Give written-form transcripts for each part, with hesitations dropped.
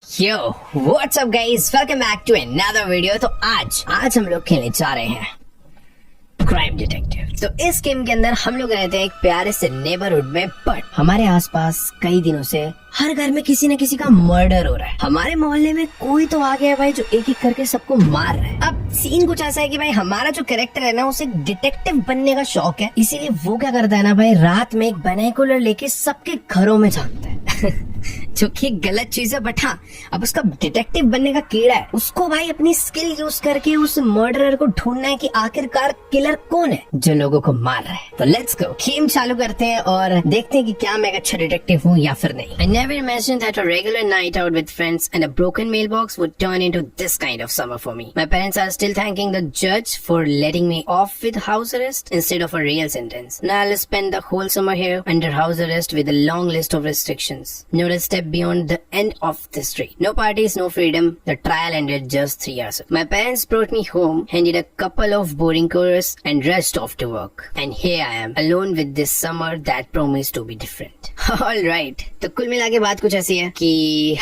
Yo, what's up guys? Welcome back to another video। तो आज हम लोग खेलने जा रहे हैं क्राइम डिटेक्टिव। तो इस गेम के अंदर हम लोग रहते हैं एक प्यारे से नेबरहुड में, बट हमारे आसपास कई दिनों से हर घर में किसी न किसी का मर्डर हो रहा है। हमारे मोहल्ले में कोई तो आ गया भाई जो एक एक करके सबको मार रहा है। अब सीन कुछ ऐसा है कि भाई हमारा जो कैरेक्टर है ना, उसे डिटेक्टिव बनने का शौक है, इसीलिए वो क्या करता है ना भाई, रात में एक बाइनोकुलर लेके सबके घरों में झांकता है जो कि गलत चीज है, बट हाँ अब उसका डिटेक्टिव बनने का कीड़ा है। उसको भाई अपनी स्किल यूज करके उस मर्डरर को ढूंढना है कि आखिरकार किलर कौन है जो लोगों को मार रहा है। तो लेट्स गो, गेम चालू करते हैं और देखते हैं कि क्या मैं एक अच्छा डिटेक्टिव हूँ या फिर नहीं। I never imagined that a regular night out with friends and a broken mailbox would turn into this kind of summer for me. My parents are still thanking the judge for letting me off with house arrest instead of a real sentence. Now I'll spend the whole summer here under house arrest with a long list of restrictions. Not a step beyond the end of the street. No parties, no freedom. The trial ended just 3 years ago. My parents brought me home, handed a couple of boring chorus and rushed off to work. And here I am, alone with this summer that promised to be different. All right. तो कुल मिला के बात कुछ ऐसी है कि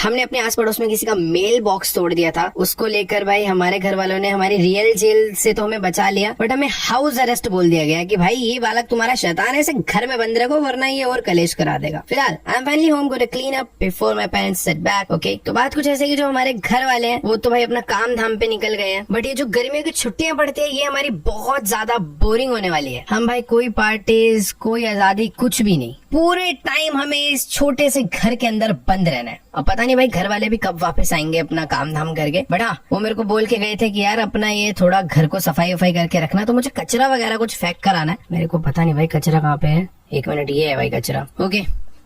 हमने अपने आस पड़ोस में किसी का मेल बॉक्स तोड़ दिया था। उसको लेकर भाई हमारे घर वालों ने हमारी रियल जेल से तो हमें बचा लिया, बट हमें हाउस अरेस्ट बोल दिया गया कि भाई ये बालक तुम्हारा शैतान है, इसे घर में बंद रखो वरना ये और कलेश करा देगा। फिलहाल I am finally home, going to clean up before my parents set back. Okay, तो बात कुछ ऐसे कि जो हमारे घर वाले हैं वो तो भाई अपना काम धाम पे निकल गए हैं, बट ये जो गर्मियों की छुट्टियां पड़ती है ये हमारी बहुत ज्यादा बोरिंग होने वाली है। हम भाई कोई पार्टीज, कोई आजादी, कुछ भी नहीं। पूरे टाइम हमें इस छोटे से घर के अंदर बंद रहना है। अब पता नहीं भाई घर वाले भी कब वापस आएंगे अपना काम धाम करके, बट हाँ वो मेरे को बोल के गए थे कि यार अपना ये थोड़ा घर को सफाई वफाई करके रखना, तो मुझे कचरा वगैरह कुछ फेंक कर आना है। मेरे को पता नहीं भाई कचरा कहाँ पे है, 1 मिनट, ये है भाई कचरा। ओके,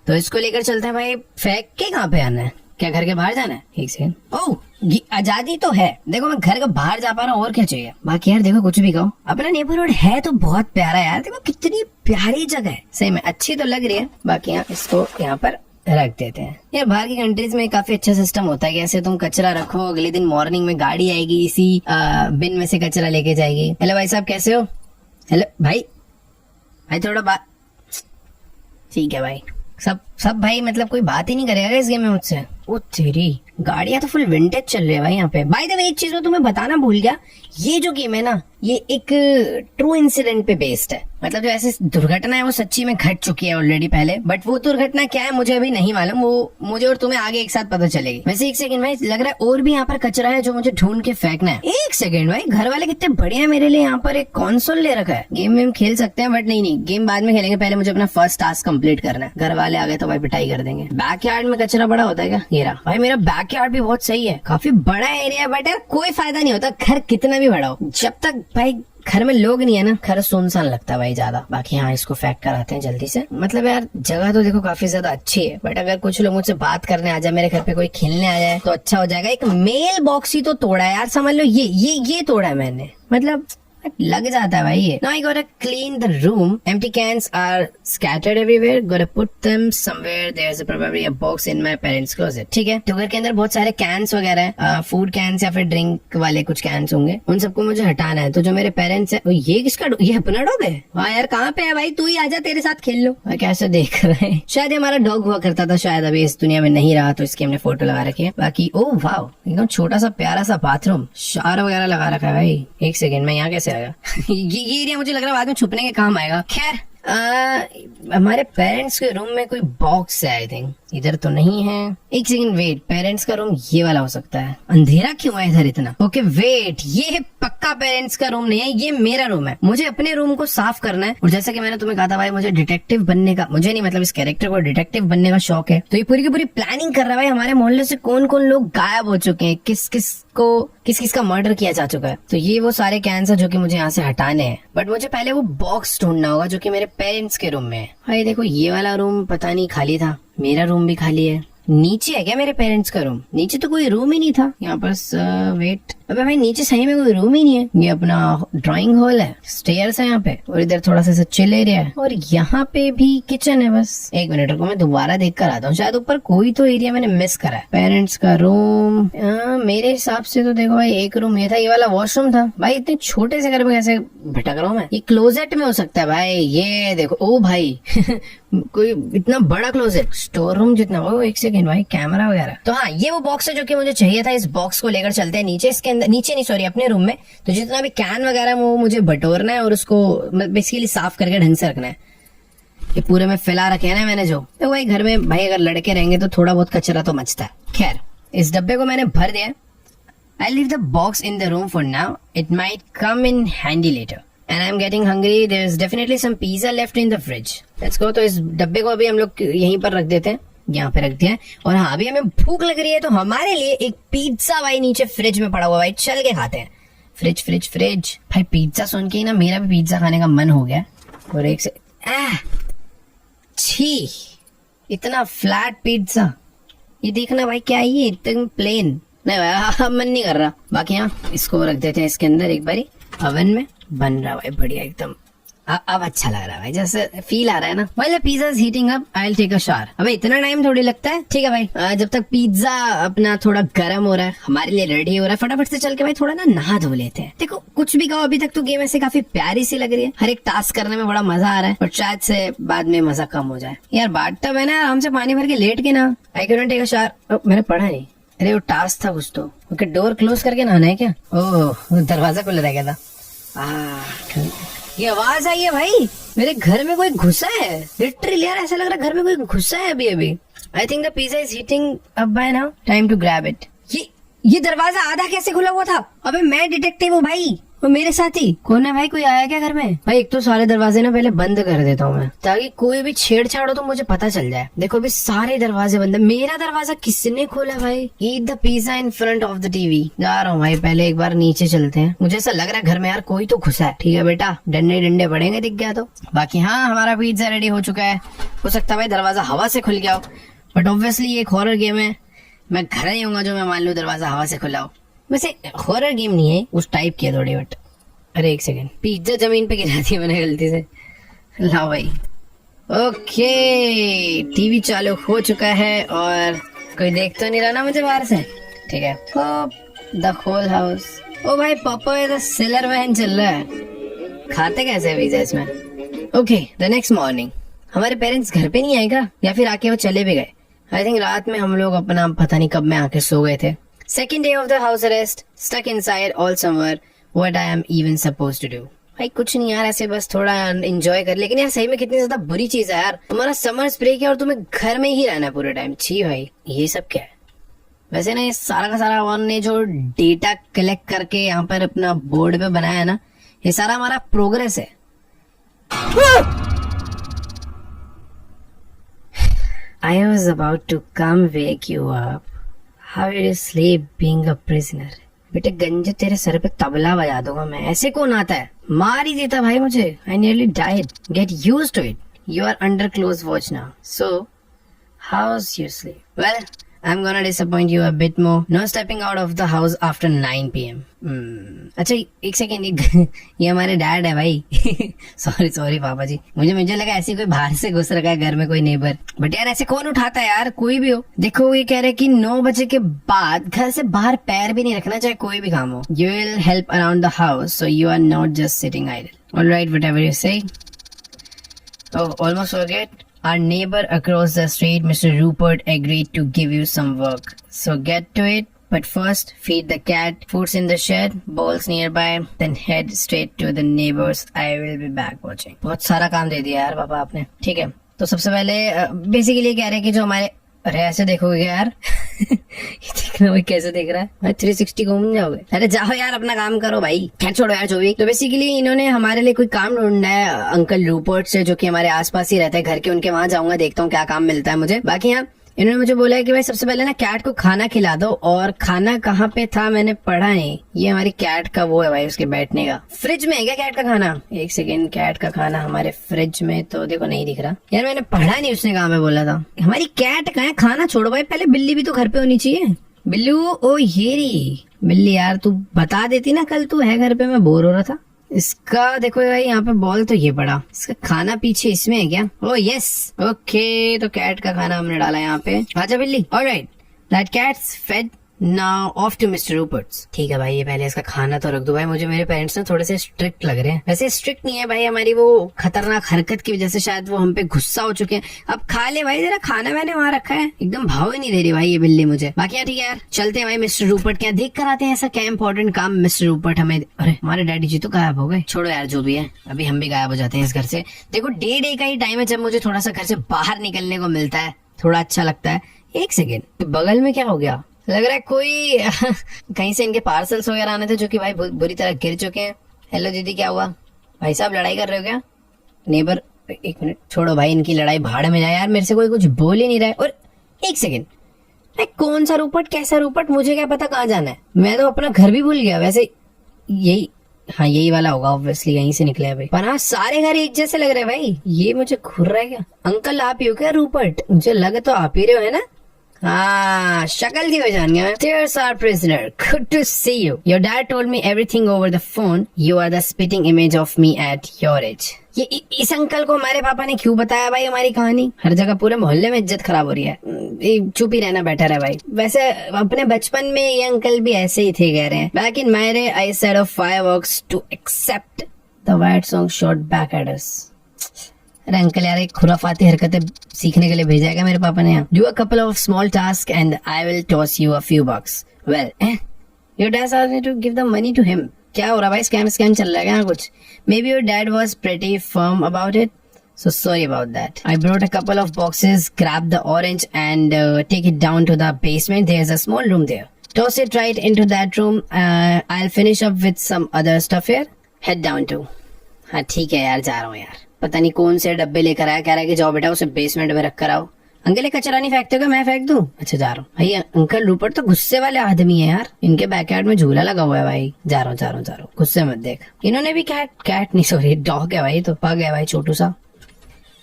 तो इसको लेकर चलते हैं भाई। फेंक के कहाँ पे आना है? क्या घर के बाहर जाना है? एक सेकंड। ओह, आजादी तो है, देखो मैं घर के बाहर जा पा रहा हूँ, और क्या चाहिए। बाकी यार देखो कुछ भी कहो, अपना नेबरहुड है तो बहुत प्यारा यार, देखो कितनी प्यारी जगह है, सही में अच्छी तो लग रही है। बाकी यहाँ इसको यहाँ पर रख देते हैं। यार बाहर की कंट्रीज में काफी अच्छा सिस्टम होता है कि ऐसे तुम कचरा रखो, अगले दिन मॉर्निंग में गाड़ी आएगी, इसी बिन में से कचरा लेके जाएगी। हेलो भाई साहब, कैसे हो? हेलो भाई थोड़ा बात, ठीक है भाई। सब भाई मतलब कोई बात ही नहीं करेगा इस गेम में मुझसे। ओ तेरी, गाड़ियां तो फुल विंटेज चल रही है भाई यहाँ पे। बाय द वे एक चीज मैं तुम्हें बताना भूल गया, ये जो गेम है ना ये एक ट्रू इंसिडेंट पे बेस्ड है। मतलब जो ऐसी दुर्घटना है वो सच्ची में घट चुकी है ऑलरेडी पहले, बट वो दुर्घटना क्या है मुझे अभी नहीं मालूम, वो मुझे और तुम्हें आगे एक साथ पता चलेगी। वैसे एक सेकंड भाई, लग रहा है और भी यहाँ पर कचरा है जो मुझे ढूंढ के फेंकना है। एक सेकंड भाई, घर वाले कितने बढ़िया है, मेरे लिए यहाँ पर एक कंसोल ले रखा है। गेम वेम खेल सकते हैं, बट नहीं गेम बाद में खेलेंगे, पहले मुझे अपना फर्स्ट टास्क कंप्लीट करना है। घर वाले आ गए तो भाई पिटाई कर देंगे। बैकयार्ड में कचरा बड़ा होता है क्या? ये रहा भाई, मेरा बैकयार्ड भी बहुत सही है, काफी बड़ा एरिया, बट यार कोई फायदा नहीं होता घर कितना भी बड़ा हो, जब तक भाई घर में लोग नहीं है ना, घर सुनसान लगता है भाई ज्यादा। बाकी हाँ इसको फेंक कर आते हैं जल्दी से। मतलब यार जगह तो देखो काफी ज्यादा अच्छी है, बट अगर कुछ लोग मुझसे बात करने आ जाए, मेरे घर पे कोई खेलने आ जाए तो अच्छा हो जाएगा। एक मेल बॉक्स ही तो तोड़ा है यार, समझ लो ये तोड़ा है मैंने, मतलब लग जाता है भाई ये। Now I gotta clean the room. Empty cans are scattered everywhere. Gotta put them somewhere. There's probably a box in my parents' closet. ठीक है, तो घर के अंदर बहुत सारे कैंस वगैरह है, फूड कैंस या फिर ड्रिंक वाले कुछ कैंस होंगे, उन सबको मुझे हटाना है। तो जो मेरे पेरेंट्स है, ये किसका, ये अपना डॉग है? हाँ यार कहाँ पे है भाई, तू ही आजा, तेरे साथ खेल लो। कैसे देख रहे हैं, शायद हमारा डॉग हुआ करता था, शायद अभी इस दुनिया में नहीं रहा तो इसकी हमने फोटो लगा रखी है। बाकी ओ वाव, एकदम छोटा सा प्यारा सा बाथरूम, शावर वगैरह लगा रखा है भाई। एक सेकेंड, मैं यहाँ कैसे ये एरिया मुझे लग रहा है बाद में छुपने के काम आएगा। खैर हमारे पेरेंट्स के रूम में कोई बॉक्स है, आई थिंक इधर तो नहीं है। एक सेकंड वेट, पेरेंट्स का रूम ये वाला हो सकता है। अंधेरा क्यों है इधर इतना? ओके वेट, ये पक्का पेरेंट्स का रूम नहीं है, ये मेरा रूम है। मुझे अपने रूम को साफ करना है, और जैसा कि मैंने तुम्हें कहा था भाई मुझे डिटेक्टिव बनने का, मुझे नहीं मतलब इस कैरेक्टर को डिटेक्टिव बनने का शौक है, तो ये पूरी की पूरी प्लानिंग कर रहा है भाई। हमारे मोहल्ले से कौन कौन लोग गायब हो चुके हैं, किस किस का मर्डर किया जा चुका है, तो ये वो सारे कैंस है जो कि मुझे यहाँ से हटाने हैं। बट मुझे पहले वो बॉक्स ढूंढना होगा जो कि मेरे पेरेंट्स के रूम में है। भाई देखो ये वाला रूम पता नहीं खाली था, मेरा रूम भी खाली है। नीचे है क्या मेरे पेरेंट्स का रूम? नीचे तो कोई रूम ही नहीं था यहाँ पर। वेट, अबे भाई नीचे सही में कोई रूम ही नहीं है। ये अपना ड्राइंग हॉल है, स्टेयर्स है यहाँ पे, और इधर थोड़ा सा चिल एरिया है, और यहाँ पे भी किचन है। बस एक मिनट रुको, मैं दोबारा देख कर आता हूँ, शायद ऊपर कोई तो एरिया मैंने मिस करा है। पेरेंट्स का रूम, मेरे हिसाब से तो देखो भाई एक रूम ये था, ये वाला वॉशरूम था। भाई इतने छोटे से घर में कैसे भटक रहा हूँ मैं? ये क्लोजेट में हो सकता है भाई, ये देखो। ओ भाई कोई इतना बड़ा क्लोजेट, स्टोर रूम जितना। वो एक सेकेंड भाई, कैमरा वगैरह। तो हाँ, ये वो बॉक्स है जो कि मुझे चाहिए था। इस बॉक्स को लेकर चलते हैं नीचे, इसके अंदर, नीचे नहीं सॉरी, अपने रूम में। तो जितना भी कैन वगैरह वो मुझे बटोरना है और उसको बेसिकली साफ करके ढंग से रखना है। ये पूरे में फैला रखे है ना मैंने जो। तो वही घर में भाई अगर लड़के रहेंगे तो थोड़ा बहुत कचरा तो मचता है। खैर, इस डब्बे को मैंने भर दिया। I leave the box in the room for now, it might come in handy later. And I'm getting hungry. There's definitely some pizza left in the fridge. Let's go. तो इस डब्बे को अभी हम लोग यहीं पर रख देते हैं, यहाँ पे रख दिया है। और हाँ, अभी हमें भूख लग रही है तो हमारे लिए एक पिज्जा भाई नीचे फ्रिज में पड़ा हुआ भाई, चल के खाते हैं। फ्रिज फ्रिज फ्रिज भाई, पिज्जा सुन के ही ना मेरा भी पिज्जा खाने का मन हो गया। और एक से छी, इतना फ्लैट पिज्जा, ये देखना भाई क्या है ये, इतना प्लेन नहीं भाई, मन नहीं कर रहा। बाकी हाँ, इसको रख देते हैं इसके अंदर एक बारी, अवन में बन रहा भाई बढ़िया एकदम। अब अच्छा लग रहा है भाई, जैसे फील आ रहा है ना। While the pizza is heating up, I'll take a shower. अबे इतना टाइम थोड़ी लगता है। ठीक है भाई, जब तक पिज्जा अपना थोड़ा गर्म हो रहा है, हमारे लिए रेडी हो रहा है, फटाफट से चल के भाई थोड़ा ना नहा धो लेते हैं। देखो कुछ भी कहो, अभी तक तो गेम ऐसे काफी प्यारी सी लग रही है। हर एक टास्क करने में बड़ा मजा आ रहा है, और शायद से बाद में मजा कम हो जाए। यार बाथटब है ना, आराम से पानी भर के लेट के ना। I couldn't take a shower. मैंने पढ़ा नहीं। अरे वो टास्क था कुछ तो। ओके, डोर क्लोज करके नहाना है क्या? ओह, दरवाजा खुला रह गया था। ये आवाज आई है भाई, मेरे घर में कोई घुसा है। लिटरली यार ऐसा लग रहा है घर में कोई घुसा है अभी अभी। I think the pizza is heating up by now, time to grab it. ये दरवाजा आधा कैसे खुला हुआ था? अबे मैं डिटेक्टिव हूँ भाई, वो मेरे साथ ही कौन है भाई? कोई आया क्या घर में? भाई एक तो सारे दरवाजे ना पहले बंद कर देता हूँ मैं, ताकि कोई भी छेड़छाड़ हो तो मुझे पता चल जाए। देखो अभी सारे दरवाजे बंद है। मेरा दरवाजा किसने खोला भाई? Eat the pizza in front of the TV. जा रहा हूँ भाई, पहले एक बार नीचे चलते हैं। मुझे ऐसा लग रहा है घर में यार कोई तो घुसा है। ठीक है बेटा, डंडे डंडे पड़ेंगे दिख गया तो। बाकी हाँ, हमारा पिज्जा रेडी हो चुका है। हो सकता है भाई दरवाजा हवा से खुल गया हो, बट ऑब्वियसली ये एक हॉरर गेम है। मैं घर नहीं हूँ जो मैं मान लूँ दरवाजा हवा से खुला हो। वैसे हॉरर गेम नहीं है, उस टाइप की है थोड़ी। बट अरे एक सेकेंड, पिज्जा जमीन पे गिरा दिया मैंने गलती से। लाओ भाई। ओके, टीवी चालू हो चुका है और कोई देख तो नहीं रहा ना मुझे बाहर से। ठीक है, द होल हाउस। ओ भाई पापा, द सिलर वैन चल रहा है। खाते कैसे है पिज्जा इसमें? Okay, the next morning. हमारे पेरेंट्स घर पे नहीं आएगा या फिर आके वो चले भी गए। आई थिंक रात में हम लोग अपना पता नहीं कब में आके सो गए थे। Second day of the house arrest, stuck inside all somewhere, what I am even supposed to do. भाई कुछ नहीं यार, ऐसे बस थोड़ा एंजॉय कर। लेकिन यार सही में कितनी ज्यादा बुरी चीज है यार, तुम्हारा समर ब्रेक है और तुम्हें घर में ही रहना है पूरे टाइम। छी भाई, ये सब क्या है? वैसे ना ये सारा का सारा वन ने जो डेटा कलेक्ट करके यहाँ पर अपना बोर्ड पे बनाया है ना, ये सारा हमारा प्रोग्रेस है। I was about to come wake you up. How did you sleep being a prisoner? बेटे गंजे, तेरे सर पे तबला बजा दूंगा मैं। ऐसे कौन आता है? मार ही देता भाई मुझे। I nearly died. Get used to it. You are under close watch now. So, how's your sleep? Well, I'm gonna disappoint you a bit more. No stepping out of the house after 9 PM. अच्छा एक second, ये हमारे dad है भाई। Sorry पापा जी, मुझे लगा ऐसे कोई बाहर से घुस रखा है घर में कोई नेबर। बट यार ऐसे कौन उठाता है यार, कोई भी हो। देखो ये कह रहे कि 9 बजे के बाद घर से बाहर पैर भी नहीं रखना, चाहे कोई भी काम हो। You will help around the house, so you are not just sitting idle. All right, whatever you say. Oh, almost forget. Our neighbor across the street, Mr. Rupert, agreed to give you some work. So get to it. But first, feed the cat. Food's in the shed. Bowls nearby. Then head straight to the neighbors. I will be back watching. बहुत सारा काम दे दिया यार पापा आपने। ठीक है, तो सबसे पहले बेसिकली कह रहे हैं कि जो हमारे, अरे ऐसे देखोगे यार। ये देखना भाई कैसे देख रहा है। 360 घूम जाओगे। अरे जाओ यार अपना काम करो भाई। खैर छोड़ो यार जो भी। तो बेसिकली इन्होंने हमारे लिए कोई काम ढूंढना है अंकल रूपर्ट से, जो कि हमारे आसपास ही रहता है घर के। उनके वहां जाऊंगा, देखता हूँ क्या काम मिलता है मुझे। बाकी यहाँ इन्होंने मुझे बोला है कि भाई सबसे पहले ना कैट को खाना खिला दो। और खाना कहाँ पे था मैंने पढ़ा नहीं। ये हमारी कैट का वो है भाई, उसके बैठने का। फ्रिज में है क्या कैट का खाना? एक सेकेंड, कैट का खाना हमारे फ्रिज में तो देखो नहीं दिख रहा यार, मैंने पढ़ा नहीं उसने कहाँ पे बोला था। हमारी कैट कहाँ है? खाना छोड़ो भाई, पहले बिल्ली भी तो घर पे होनी चाहिए। बिल्लू, ओ ये रही बिल्ली। यार तू बता देती ना, कल तू है घर पे, मैं बोर हो रहा था। इसका देखो भाई यहाँ पे बॉल तो ये पड़ा। इसका खाना पीछे इसमें है क्या? Oh yes, okay. तो कैट का खाना हमने डाला यहाँ पे। आजा बिल्ली। Alright, that cat's fed now off to mister Rupert's. ठीक है भाई, ये पहले इसका खाना तो रख दो भाई, मुझे मेरे पेरेंट्स ना थोड़े से स्ट्रिक्ट लग रहे हैं। वैसे स्ट्रिक्ट नहीं है भाई, हमारी वो खतरनाक हरकत की वजह से शायद वो हम पे गुस्सा हो चुके हैं। अब खा ले भाई, जरा खाना मैंने वहाँ रखा है, एकदम भाव ही नहीं दे रही भाई ये बिल्ली मुझे। बाकी ठीक है यार, चलते हैं भाई मिस्टर रूपर्ट के यहाँ, देख कर आते हैं ऐसा क्या इंपॉर्टेंट काम मिस्टर रूपर्ट हमें। अरे हमारे डैडी जी तो गायब हो गए, छोड़ो यार जो भी है, अभी हम भी गायब हो जाते हैं इस घर से। देखो डे का ही टाइम है जब मुझे थोड़ा सा घर से बाहर निकलने को मिलता है, थोड़ा अच्छा लगता है। एक सेकेंड, बगल में क्या हो गया? लग रहा है कोई कहीं से इनके पार्सल्स वगैरह आने थे जो कि भाई बुरी तरह गिर चुके हैं। हेलो दीदी, क्या हुआ? भाई साहब लड़ाई कर रहे हो क्या? नेबर, एक मिनट छोड़ो भाई, इनकी लड़ाई भाड़ में जाए यार, मेरे से कोई कुछ बोल ही नहीं रहा है। और एक सेकेंड, कौन सा रूपट, कैसा रूपट, मुझे क्या पता कहाँ जाना है? मैं तो अपना घर भी भूल गया। वैसे यही, हाँ यही वाला होगा ऑब्वियसली, यहीं से निकले हैं भाई। पर हाँ सारे घर एक जैसे लग रहे हैं भाई, ये मुझे घूर रहा है क्या? अंकल आप ही हो क्या रूपर्ट? मुझे लगे तो आप ही रहे हो, है ना? हाँ शक्ल की पहचान गया मैं। Dear sir prisoner, good to see you. Your dad told me everything over the phone. You are the spitting image of me at your age. ये इस अंकल को हमारे पापा ने क्यों बताया भाई हमारी कहानी? हर जगह पूरे मोहल्ले में इज्जत खराब हो रही है, चुप ही रहना बेटर है भाई। वैसे अपने बचपन में ये अंकल भी ऐसे ही थे कह रहे हैं। Back in my day, I set off fireworks to accept the white song shot back at us. अरे अंकल यार, एक खुराफाती हरकतें सीखने के लिए भेजा है मेरे पापा ने यहाँ। Do a couple of small tasks and I will toss you a few bucks. Well, your dad asked me to give the money to him. क्या हो रहा भाई, स्कैम चल रहा है क्या कुछ? Maybe your dad was pretty firm about it. So sorry about that. I brought a couple of boxes, grab the orange and take it down to the basement. There's a small room there. Toss it right into that room. I'll finish up with some other stuff here. Head down to. हाँ ठीक है यार, जा रहा हूँ यार। पता नहीं कौन से डब्बे लेकर आया, कह रहा है कि जाओ बेटा उसे बेसमेंट में रख कर आओ। अंकल ये कचरा नहीं फेंकते हो, मैं फेंक दूं? अच्छा जा रहा हूँ भाई। अंकल रूपर्ट तो गुस्से वाले आदमी है यार, इनके बैकयार्ड में झूला लगा हुआ है भाई। जा रहा हूँ, गुस्से मत देख। इन्होंने भी कैट नहीं सॉरी डॉग है भाई, तो पग है भाई छोटू सा।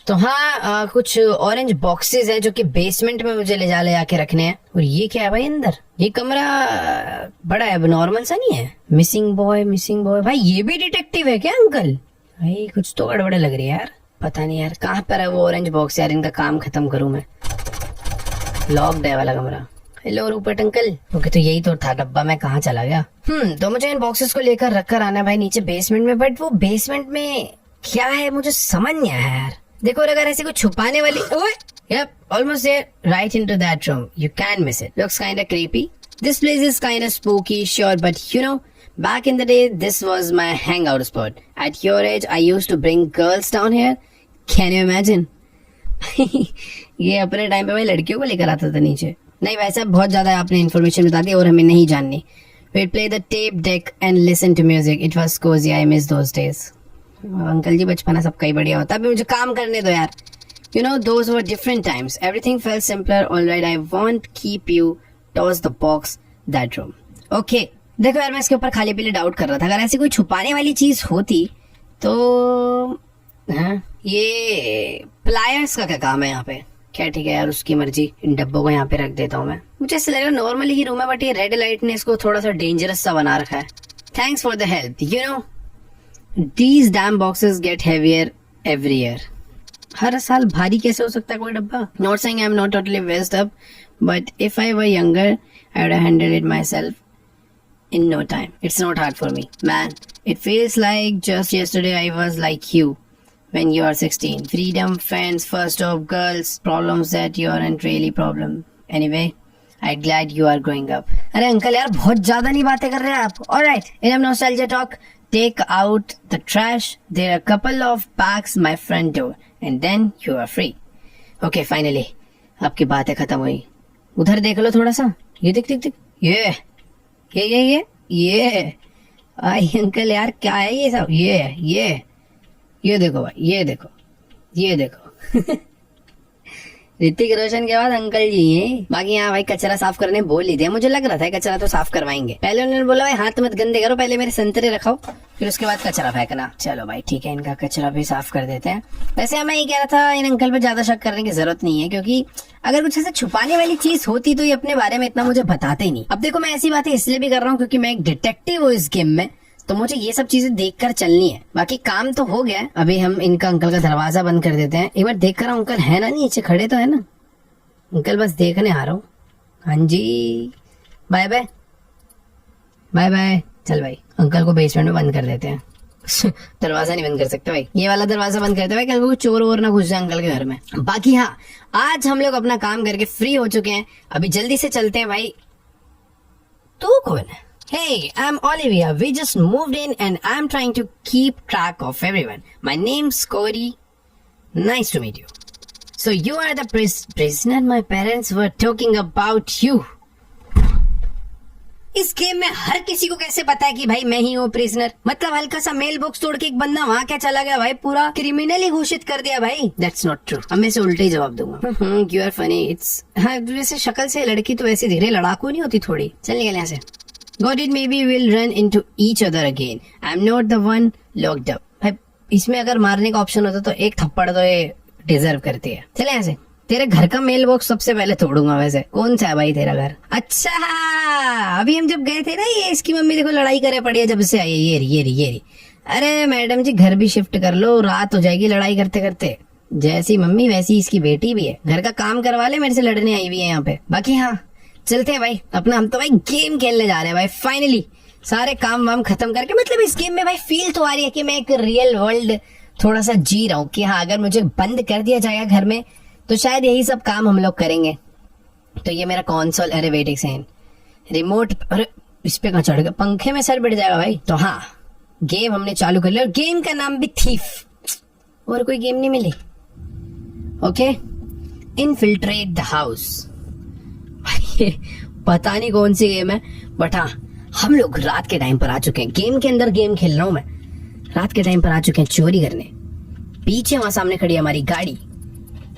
तो हाँ कुछ ऑरेंज बॉक्सेस है जो कि बेसमेंट में मुझे ले जाके रखने हैं। और ये क्या है भाई अंदर? ये कमरा बड़ा है, नॉर्मल सा नहीं है। मिसिंग बॉय भाई, ये भी डिटेक्टिव है क्या अंकल? भाई कुछ तो गड़बड़ लग रही है यार, पता नहीं यार कहाँ पर है वो ऑरेंज बॉक्स यार, इनका काम खत्म करूं मैं। लॉक्ड है वाला कमरा। Hello Rupert uncle. ओके तो यही तो था डब्बा, मैं कहाँ चला गया? तो मुझे इन बॉक्सेस को लेकर रखकर आना भाई नीचे बेसमेंट में। बट वो बेसमेंट में क्या है मुझे समझ नहीं आया यार। देखो अगर ऐसे कुछ छुपाने वाली, yep, almost there, right into that room. You can't miss it. Looks kinda creepy. This place is kinda spooky, sure, but you know, back in the day, this was my hangout spot. At your age, I used to bring girls down here. Can you imagine? ये अपने time पे भाई लड़कियों को लेकर आता था नीचे। नहीं वैसे बहुत ज्यादा आपने इन्फॉर्मेशन बता दी और हमें नहीं जाननी। We'd play the tape deck and listen to music. It was cozy. I miss those days. Uncle ji बचपना सबका ही बढ़िया होता है। अभी मुझे काम करने दो यार। You know, those were different times. Everything felt simpler. All right, I won't keep you. Toss the box that room. Okay. देखो यार मैं इसके ऊपर खाली पीले डाउट कर रहा था, अगर ऐसी कोई छुपाने वाली चीज होती तो हाँ, ये प्लायर्स का क्या काम है यहाँ पे? क्या ठीक है यार, उसकी मर्जी। इन डब्बों को यहाँ पे रख देता हूँ मैं। मुझे ऐसा लग रहा है नॉर्मली ही रूम है, बट ये रेड लाइट ने इसको थोड़ा सा डेंजरस सा बना रखा है। Thanks for the help. You know These damn boxes get heavier every year. हर साल भारी कैसे हो सकता है कोई डब्बा? Not saying I'm not totally messed up, but if I were younger, I would have handled it myself in no time. It's not hard for me, man. It feels like just yesterday I was like you when you are 16. Freedom, friends, first job, girls, problems that you aren't really problem. Anyway, I'm glad you are growing up. अरे uncle यार बहुत ज्यादा नहीं बातें कर रहे हैं आप। All right, enough nostalgia talk. Take out the trash. There are a couple of bags my front door, and then you are free. Okay, finally. आपकी बातें खत्म हुई। उधर देख लो थोड़ा सा। ये देख। ये। आई अंकल यार क्या है ये सब? ये देखो भाई, ये देखो। ऋतिक रोशन के बाद अंकल जी हैं। बाकी यहाँ भाई कचरा साफ करने बोल ही दिया, मुझे लग रहा था कचरा तो साफ करवाएंगे। पहले उन्होंने बोला भाई हाथ मत गंदे करो, पहले मेरे संतरे रखाओ फिर उसके बाद कचरा फेंकना। चलो भाई ठीक है, इनका कचरा भी साफ कर देते हैं। वैसे मैं ये कह रहा था इन अंकल पे ज्यादा शक करने की जरूरत नहीं है, क्योंकि अगर कुछ ऐसे छुपाने वाली चीज होती तो ये अपने बारे में इतना मुझे बताते ही नहीं। अब देखो मैं ऐसी बातें इसलिए भी कर रहा हूँ क्योंकि मैं एक डिटेक्टिव हूँ इस गेम में, तो मुझे ये सब चीजें देखकर चलनी है। बाकी काम तो हो गया है, अभी हम इनका अंकल का दरवाजा बंद कर देते हैं। एक बार देख कर अंकल है ना नीचे खड़े तो है ना? अंकल बस देखने आ रहा हूँ। हाँ जी बाय बाय बाय बाय। चल भाई अंकल को बेसमेंट में बंद कर देते हैं। दरवाजा नहीं बंद कर सकते भाई, ये वाला दरवाजा बंद करते भाई, कल को चोर वोर ना घुस जाए अंकल के घर में। बाकी हाँ, आज हम लोग अपना काम करके फ्री हो चुके हैं, अभी जल्दी से चलते हैं भाई। तू कौन है? Hey, I'm Olivia. We just moved in and I'm trying to keep track of everyone. My name's Cody. Nice to meet you. So you are the prisoner my parents were talking about you. इस game में हर किसी को कैसे पता है कि भाई मैं ही हूँ प्रिजनर? मतलब हल्का सा मेल बॉक्स तोड़ के एक बंदा वहाँ क्या चला गया भाई, पूरा क्रिमिनल ही घोषित कर दिया भाई। That's not true. अब मैं से उल्टे ही जवाब दूंगा। You are funny. It's हाँ, वैसे शक्ल से लड़की तो वैसे धीरे लड़ाकू नहीं होती थोड़ी। चल निकल यहाँ से। Got it, maybe we'll run into each other again. I'm not the one locked up. भाई इसमें अगर मारने का ऑप्शन होता तो एक थप्पड़ तो ये डिजर्व करती है। चले यहाँ से। तेरे घर का मेल बॉक्स सबसे पहले तोड़ूंगा। वैसे कौन सा है भाई तेरा घर? अच्छा अभी हम जब गए थे ना, ये इसकी मम्मी देखो लड़ाई करे पड़ी है जब से आई है। ये रही। अरे मैडम जी घर भी शिफ्ट कर लो, रात हो जाएगी लड़ाई करते करते। जैसी मम्मी वैसी इसकी बेटी भी है, घर का काम करवा ले, मेरे से लड़ने आई हुई है यहाँ पे। बाकी हाँ चलते हैं भाई अपना, हम तो भाई गेम खेलने जा रहे हैं भाई। फाइनली सारे काम वाम खत्म करके, मतलब इस गेम में भाई फील तो आ रही है कि मैं एक रियल वर्ल्ड थोड़ा सा जी रहा हूँ कि हाँ अगर मुझे बंद कर दिया जाएगा घर में तो शायद यही सब काम हम लोग करेंगे। तो ये मेरा कंसोल, अरे वेट एक सेकंड, रिमोट, अरे इस पे कहाँ चढ़ गया, पंखे में सर बैठ जाएगा भाई। तो हाँ गेम हमने चालू कर लिया और गेम का नाम भी थीफ। और कोई गेम नहीं मिली। Okay, infiltrate the house. पता नहीं कौन सी गेम है, बट हाँ हम लोग रात के टाइम पर आ चुके हैं। गेम के अंदर गेम खेल रहा हूं मैं, रात के टाइम पर आ चुके हैं चोरी करने। पीछे वहां सामने खड़ी है हमारी गाड़ी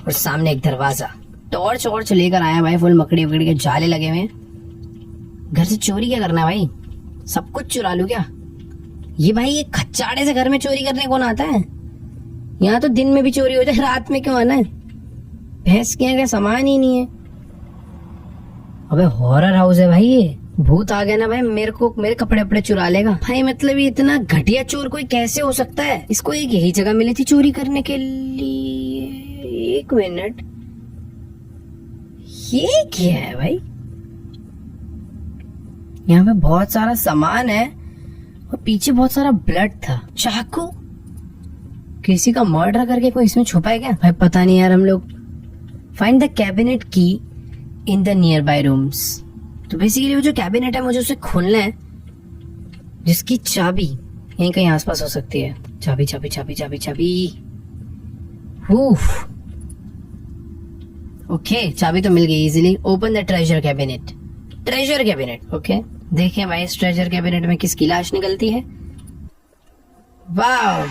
और सामने एक दरवाजा। टॉर्च वॉर्च लेकर आया भाई, फुल मकड़ी वकड़ी के जाले लगे हुए हैं। घर से चोरी क्या करना है भाई? सब कुछ चुरा लूं क्या? ये भाई ये खच्चाड़े से घर में चोरी करने कौन आता है? यहाँ तो दिन में भी चोरी हो जाए, रात में क्यों आना है? भैंस के यहाँ का सामान ही नहीं है। अबे हॉरर हाउस है भाई, ये भूत आ गया ना भाई, मेरे को मेरे कपड़े वपड़े चुरा लेगा भाई। मतलब ये इतना घटिया चोर कोई कैसे हो सकता है? इसको एक यही जगह मिली थी चोरी करने के लिए। एक मिनट, ये क्या है भाई? यहाँ पे बहुत सारा सामान है और पीछे बहुत सारा ब्लड था। चाकू, किसी का मर्डर करके कोई इसमें छुपा है क्या भाई? पता नहीं यार। हम लोग फाइंड द कैबिनेट की in the near by rooms. तो बेसिकली वो जो कैबिनेट है मुझे उसे खोलना है, जिसकी चाबी यहीं कहीं आसपास हो सकती है। चाबी चाबी चाबी चाबी चाबी। ओके चाबी तो मिल गई easily. Open the treasure cabinet. Treasure cabinet, okay. देखें भाई इस ट्रेजर कैबिनेट में किसकी लाश निकलती है। Wow,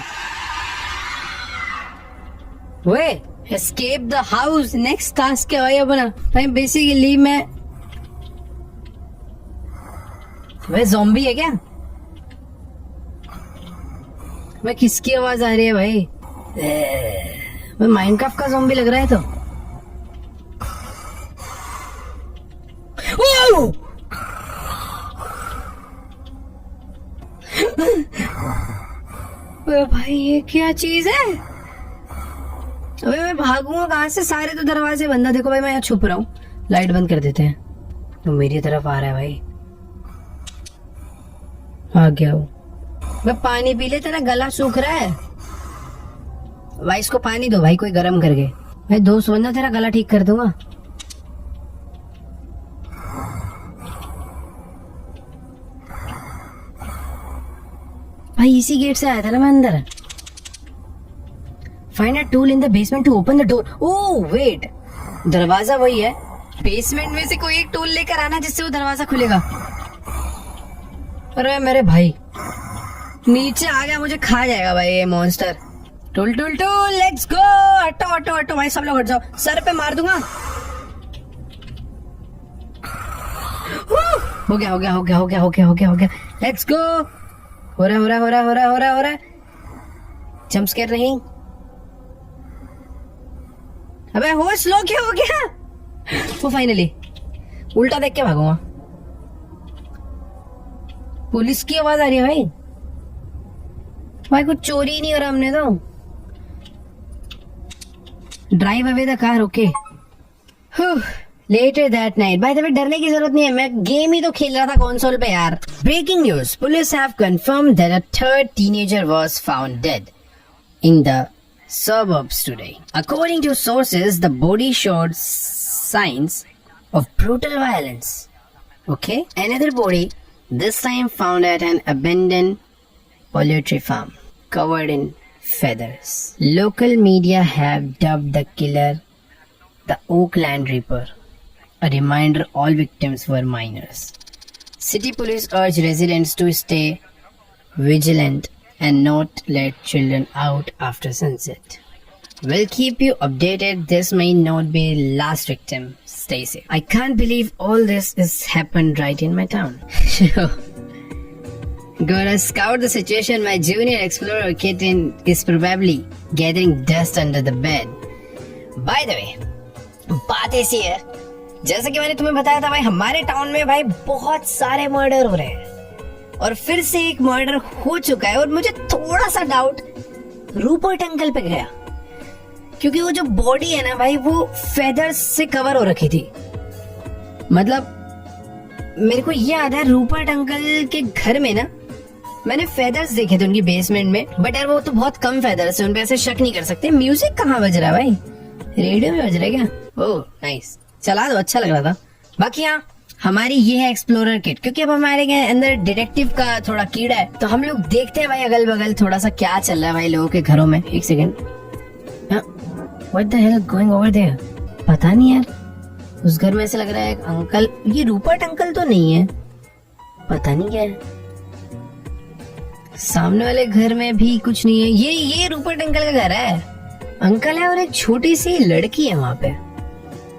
way escape the house. Next task क्या है अपना भाई? बेसिकली मैं ज़ॉम्बी है क्या? मैं किसकी आवाज आ रही है भाई? मैं माइनक्राफ्ट का ज़ॉम्बी लग रहा है। तो भाई ये क्या चीज है? अबे मैं भागूंगा कहाँ से? सारे तो दरवाजे बंद है। देखो भाई मैं यहाँ छुप रहा हूँ। लाइट बंद कर देते हैं। तो मेरी तरफ आ रहा है भाई। आ गया हूँ मैं। पानी पी ले, तेरा गला सूख रहा है भाई। इसको पानी दो भाई कोई गरम करके। भाई दोस्त बंदा तेरा गला ठीक कर दूंगा। भाई इसी गेट से आया था ना मैं अंदर। Find a tool in the basement to open the door. Oh wait, दरवाजा वही है। बेसमेंट में से कोई एक टूल लेकर आना जिससे वो दरवाजा खुलेगा। अरे मेरे भाई नीचे आ गया, मुझे खा जाएगा भाई ये monster. Tool tool tool, let's go. हटो हटो हटो भाई, सब लोग हट जाओ, सर पे मार दूंगा। हो गया हो गया हो गया हो गया हो गया हो गया हो गया। Let's go. हो रहा हो रहा हो रहा हो रहा हो रहा हो रहा। जंप स्केयर नहीं। अबे हो स्लो क्या हो गया? वो फाइनली उल्टा देख के भागूंगा। पुलिस की आवाज आ रही है भाई। भाई कुछ चोरी नहीं हो रहा हमने तो। Drive away the car, okay. Later that night. By the way, डरने की जरूरत नहीं है, मैं गेम ही तो खेल रहा था कंसोल पे यार. Breaking news. Police have confirmed that a third teenager was found dead in the suburbs today. According to sources, the body showed signs of brutal violence. Okay? Another body, this time found at an abandoned poultry farm, covered in feathers. Local media have dubbed the killer the Oakland Ripper. A reminder all victims were minors. City police urge residents to stay vigilant and not let children out after sunset. We'll keep you updated. This may not be last victim. Stay safe. I can't believe all this has happened right in my town. Gotta scout the situation. My junior explorer kitten is probably gathering dust under the bed. By the way, बात ऐसी है, जैसा कि मैंने तुम्हें बताया था भाई, हमारे टाउन में भाई बहुत सारे मर्डर हो रहे हैं और फिर से एक मर्डर हो चुका है और मुझे थोड़ा सा डाउट रूपर्ट अंकल पे गया, क्योंकि वो जो बॉडी है ना भाई वो फेदर्स से कवर हो रखी थी. मतलब मेरे को याद है रूपर्ट अंकल के घर में ना मैंने फेदर्स देखे थे उनकी बेसमेंट में, बट यार वो तो बहुत कम फेदर्स है, उन पे ऐसे शक नहीं कर सकते. म्यूजिक कहाँ बज रहा है भाई? रेडियो में बज रहा है क्या? ओह नाइस, चला दो, अच्छा लग रहा था. बाकी हाँ, हमारी ये है एक्सप्लोरर किट, क्योंकि अब हमारे अंदर डिटेक्टिव का थोड़ा कीड़ा है, तो हम लोग देखते हैं भाई अगल बगल थोड़ा सा क्या चल रहा है भाई लोगों के घरों में. एक second, what the hell going over there? पता नहीं यार, उस घर में ऐसे लग रहा है एक अंकल. ये रूपर्ट अंकल तो नहीं है, पता नहीं क्या है. सामने वाले घर में भी कुछ नहीं है. ये रूपर्ट अंकल का घर है. अंकल है और एक छोटी सी लड़की है वहाँ पे.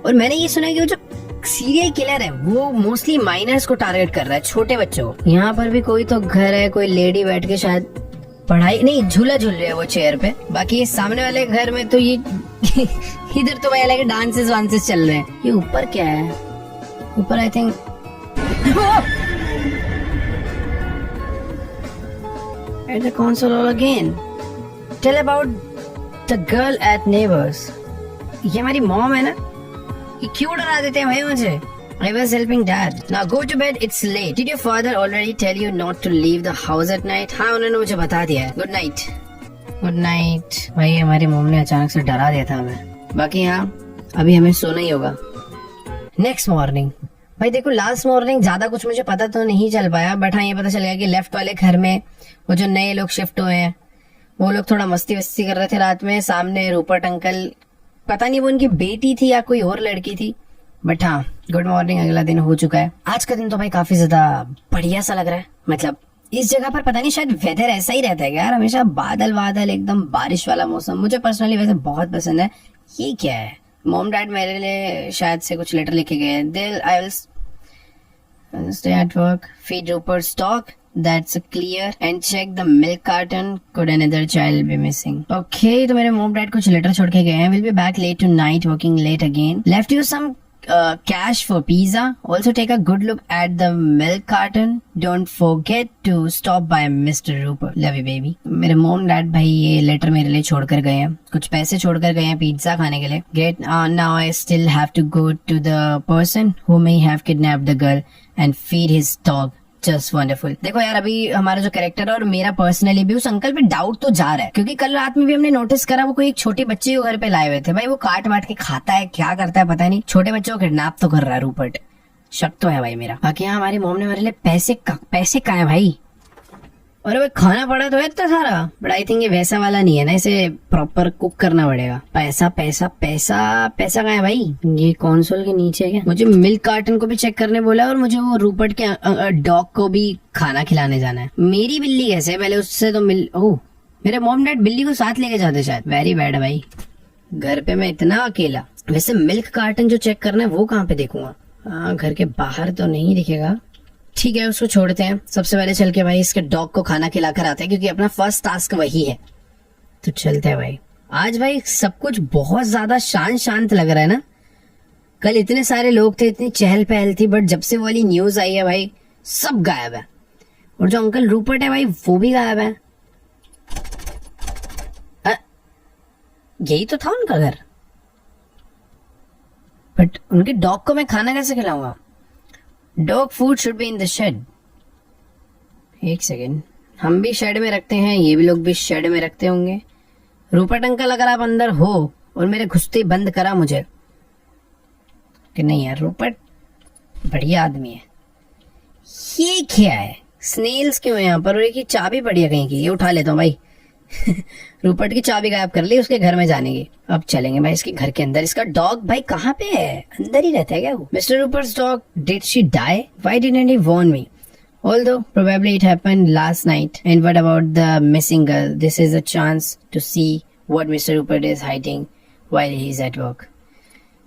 और मैंने ये सुना है कि वो जो सीरियल किलर है वो मोस्टली माइनर्स को टारगेट कर रहा है, छोटे बच्चों को. यहाँ पर भी कोई तो घर है, कोई लेडी बैठ के शायद पढ़ाई नहीं, झूला झूल रही है वो चेयर पे. बाकी ये सामने वाले घर में तो ये इधर तो भाई अलग डांसेस वांसेस चल रहे हैं. ये ऊपर क्या है? ऊपर I think at the console again. Tell about the girl at neighbors. ये हमारी मॉम है ना, ये क्यों डरा देते हैं भाई मुझे? I was helping dad. Now go to bed. It's late. Did your father already tell you not to leave the house at night? हाँ, उन्होंने मुझे बता दिया है. Good night. Good night. भाई हमारी मॉम ने अचानक से डरा दिया था हमें. बाकी हाँ, अभी हमें सोना ही होगा. नेक्स्ट मॉर्निंग भाई देखो, लास्ट मॉर्निंग ज्यादा कुछ मुझे पता तो नहीं चल पाया, बट हाँ ये पता चल गया कि लेफ्ट वाले घर में वो जो नए लोग शिफ्ट हुए हैं वो लोग थोड़ा मस्ती वस्ती कर रहे थे रात में. सामने रूपर्ट अंकल, पता नहीं वो उनकी बेटी थी या कोई और लड़की थी, बट हाँ गुड मॉर्निंग, अगला दिन हो चुका है. आज का दिन तो भाई काफी ज्यादा बढ़िया सा लग रहा है. मतलब इस जगह पर पता नहीं शायद वेदर ऐसा ही रहता है यार, हमेशा बादल बादल एकदम बारिश वाला मौसम. मुझे पर्सनली वैसे बहुत पसंद है. ये क्या है? मॉम डैड मेरे लिए शायद से कुछ लेटर लिखे गए हैं. I will stay at work, feed Rupert's dog, that's clear, and check the milk carton, could another child be missing. Okay, तो मेरे मॉम डैड कुछ लेटर छोड़ के गए हैं. Will be back late tonight, working late again. Left you some cash for pizza. Also take a good look at the milk carton. Don't forget to stop by Mr. Rupert. Love you baby. मेरे mom dad भाई ये letter मेरे लिए छोड़ कर गए हैं, कुछ पैसे छोड़ कर गए हैं पिज्जा खाने के लिए. Great. Now I still have to go to the person who may have kidnapped the girl and feed his dog. Just wonderful. देखो यार, अभी हमारा जो कैरेक्टर है और मेरा पर्सनली भी उस अंकल पे डाउट तो जा रहा है, क्योंकि कल रात में भी हमने नोटिस करा वो कोई एक छोटी बच्ची को घर पे लाए हुए थे. भाई वो काट वाट के खाता है, क्या करता है पता नहीं, छोटे बच्चों को किडनैप तो कर रहा है रूपर्ट. शक तो है भाई मेरा. बाकी यहाँ हमारी मॉम ने मेरे लिए पैसे कहाँ है भाई? अरे भाई खाना पड़ा तो है इतना सारा, बट आई थिंक ये वैसा वाला नहीं है ना, इसे प्रॉपर कुक करना पड़ेगा. पैसा पैसा पैसा पैसा कहाँ है भाई? ये कंसोल के नीचे है क्या? मुझे मिल्क कार्टन को भी चेक करने बोला और मुझे वो रूपर्ट के डॉग को भी खाना खिलाने जाना है. मेरी बिल्ली कैसे? पहले उससे तो ओह, मेरे मॉम डैड बिल्ली को साथ लेके जाते शायद. वेरी बैड भाई, घर पे मैं इतना अकेला. वैसे मिल्क कार्टन जो चेक करना है वो कहाँ पे देखूंगा? हाँ, घर के बाहर तो नहीं दिखेगा. ठीक है, उसको छोड़ते हैं. सबसे पहले चल के भाई इसके डॉग को खाना खिलाकर आते हैं, क्योंकि अपना फर्स्ट टास्क वही है. तो चलते हैं भाई. आज भाई सब कुछ बहुत ज्यादा शांत लग रहा है ना. कल इतने सारे लोग थे, इतनी चहल पहल थी, बट जब से वो वाली न्यूज आई है भाई सब गायब है. और जो अंकल रूपर्ट है भाई वो भी गायब है. यही तो था उनका घर. बट उनके डॉग को मैं खाना कैसे खिलाऊंगा? Dog food should be in the shed. एक सेकेंड, हम भी शेड में रखते हैं, ये भी लोग भी शेड में रखते होंगे। रूपट अंकल अगर आप अंदर हो और मेरे घुसते ही बंद करा मुझे कि नहीं यार, रूपट बढ़िया आदमी है। ये क्या है? स्नेल्स क्यों है यहाँ पर? और एक ही चाबी पड़ी है कहीं की, ये उठा लेता हूँ भाई। रूपट की चाबी गायब कर ली उसके घर में जाने की। अब चलेंगे भाई इसके घर के अंदर। इसका डॉग भाई कहाँ पे है? अंदर ही रहता है क्या वो? Mister Rupert's dog, did she die? Why didn't he warn me? Although probably it happened last night. And what about the missing girl? This is a chance to see what Mr. Rupert is hiding while he is at work.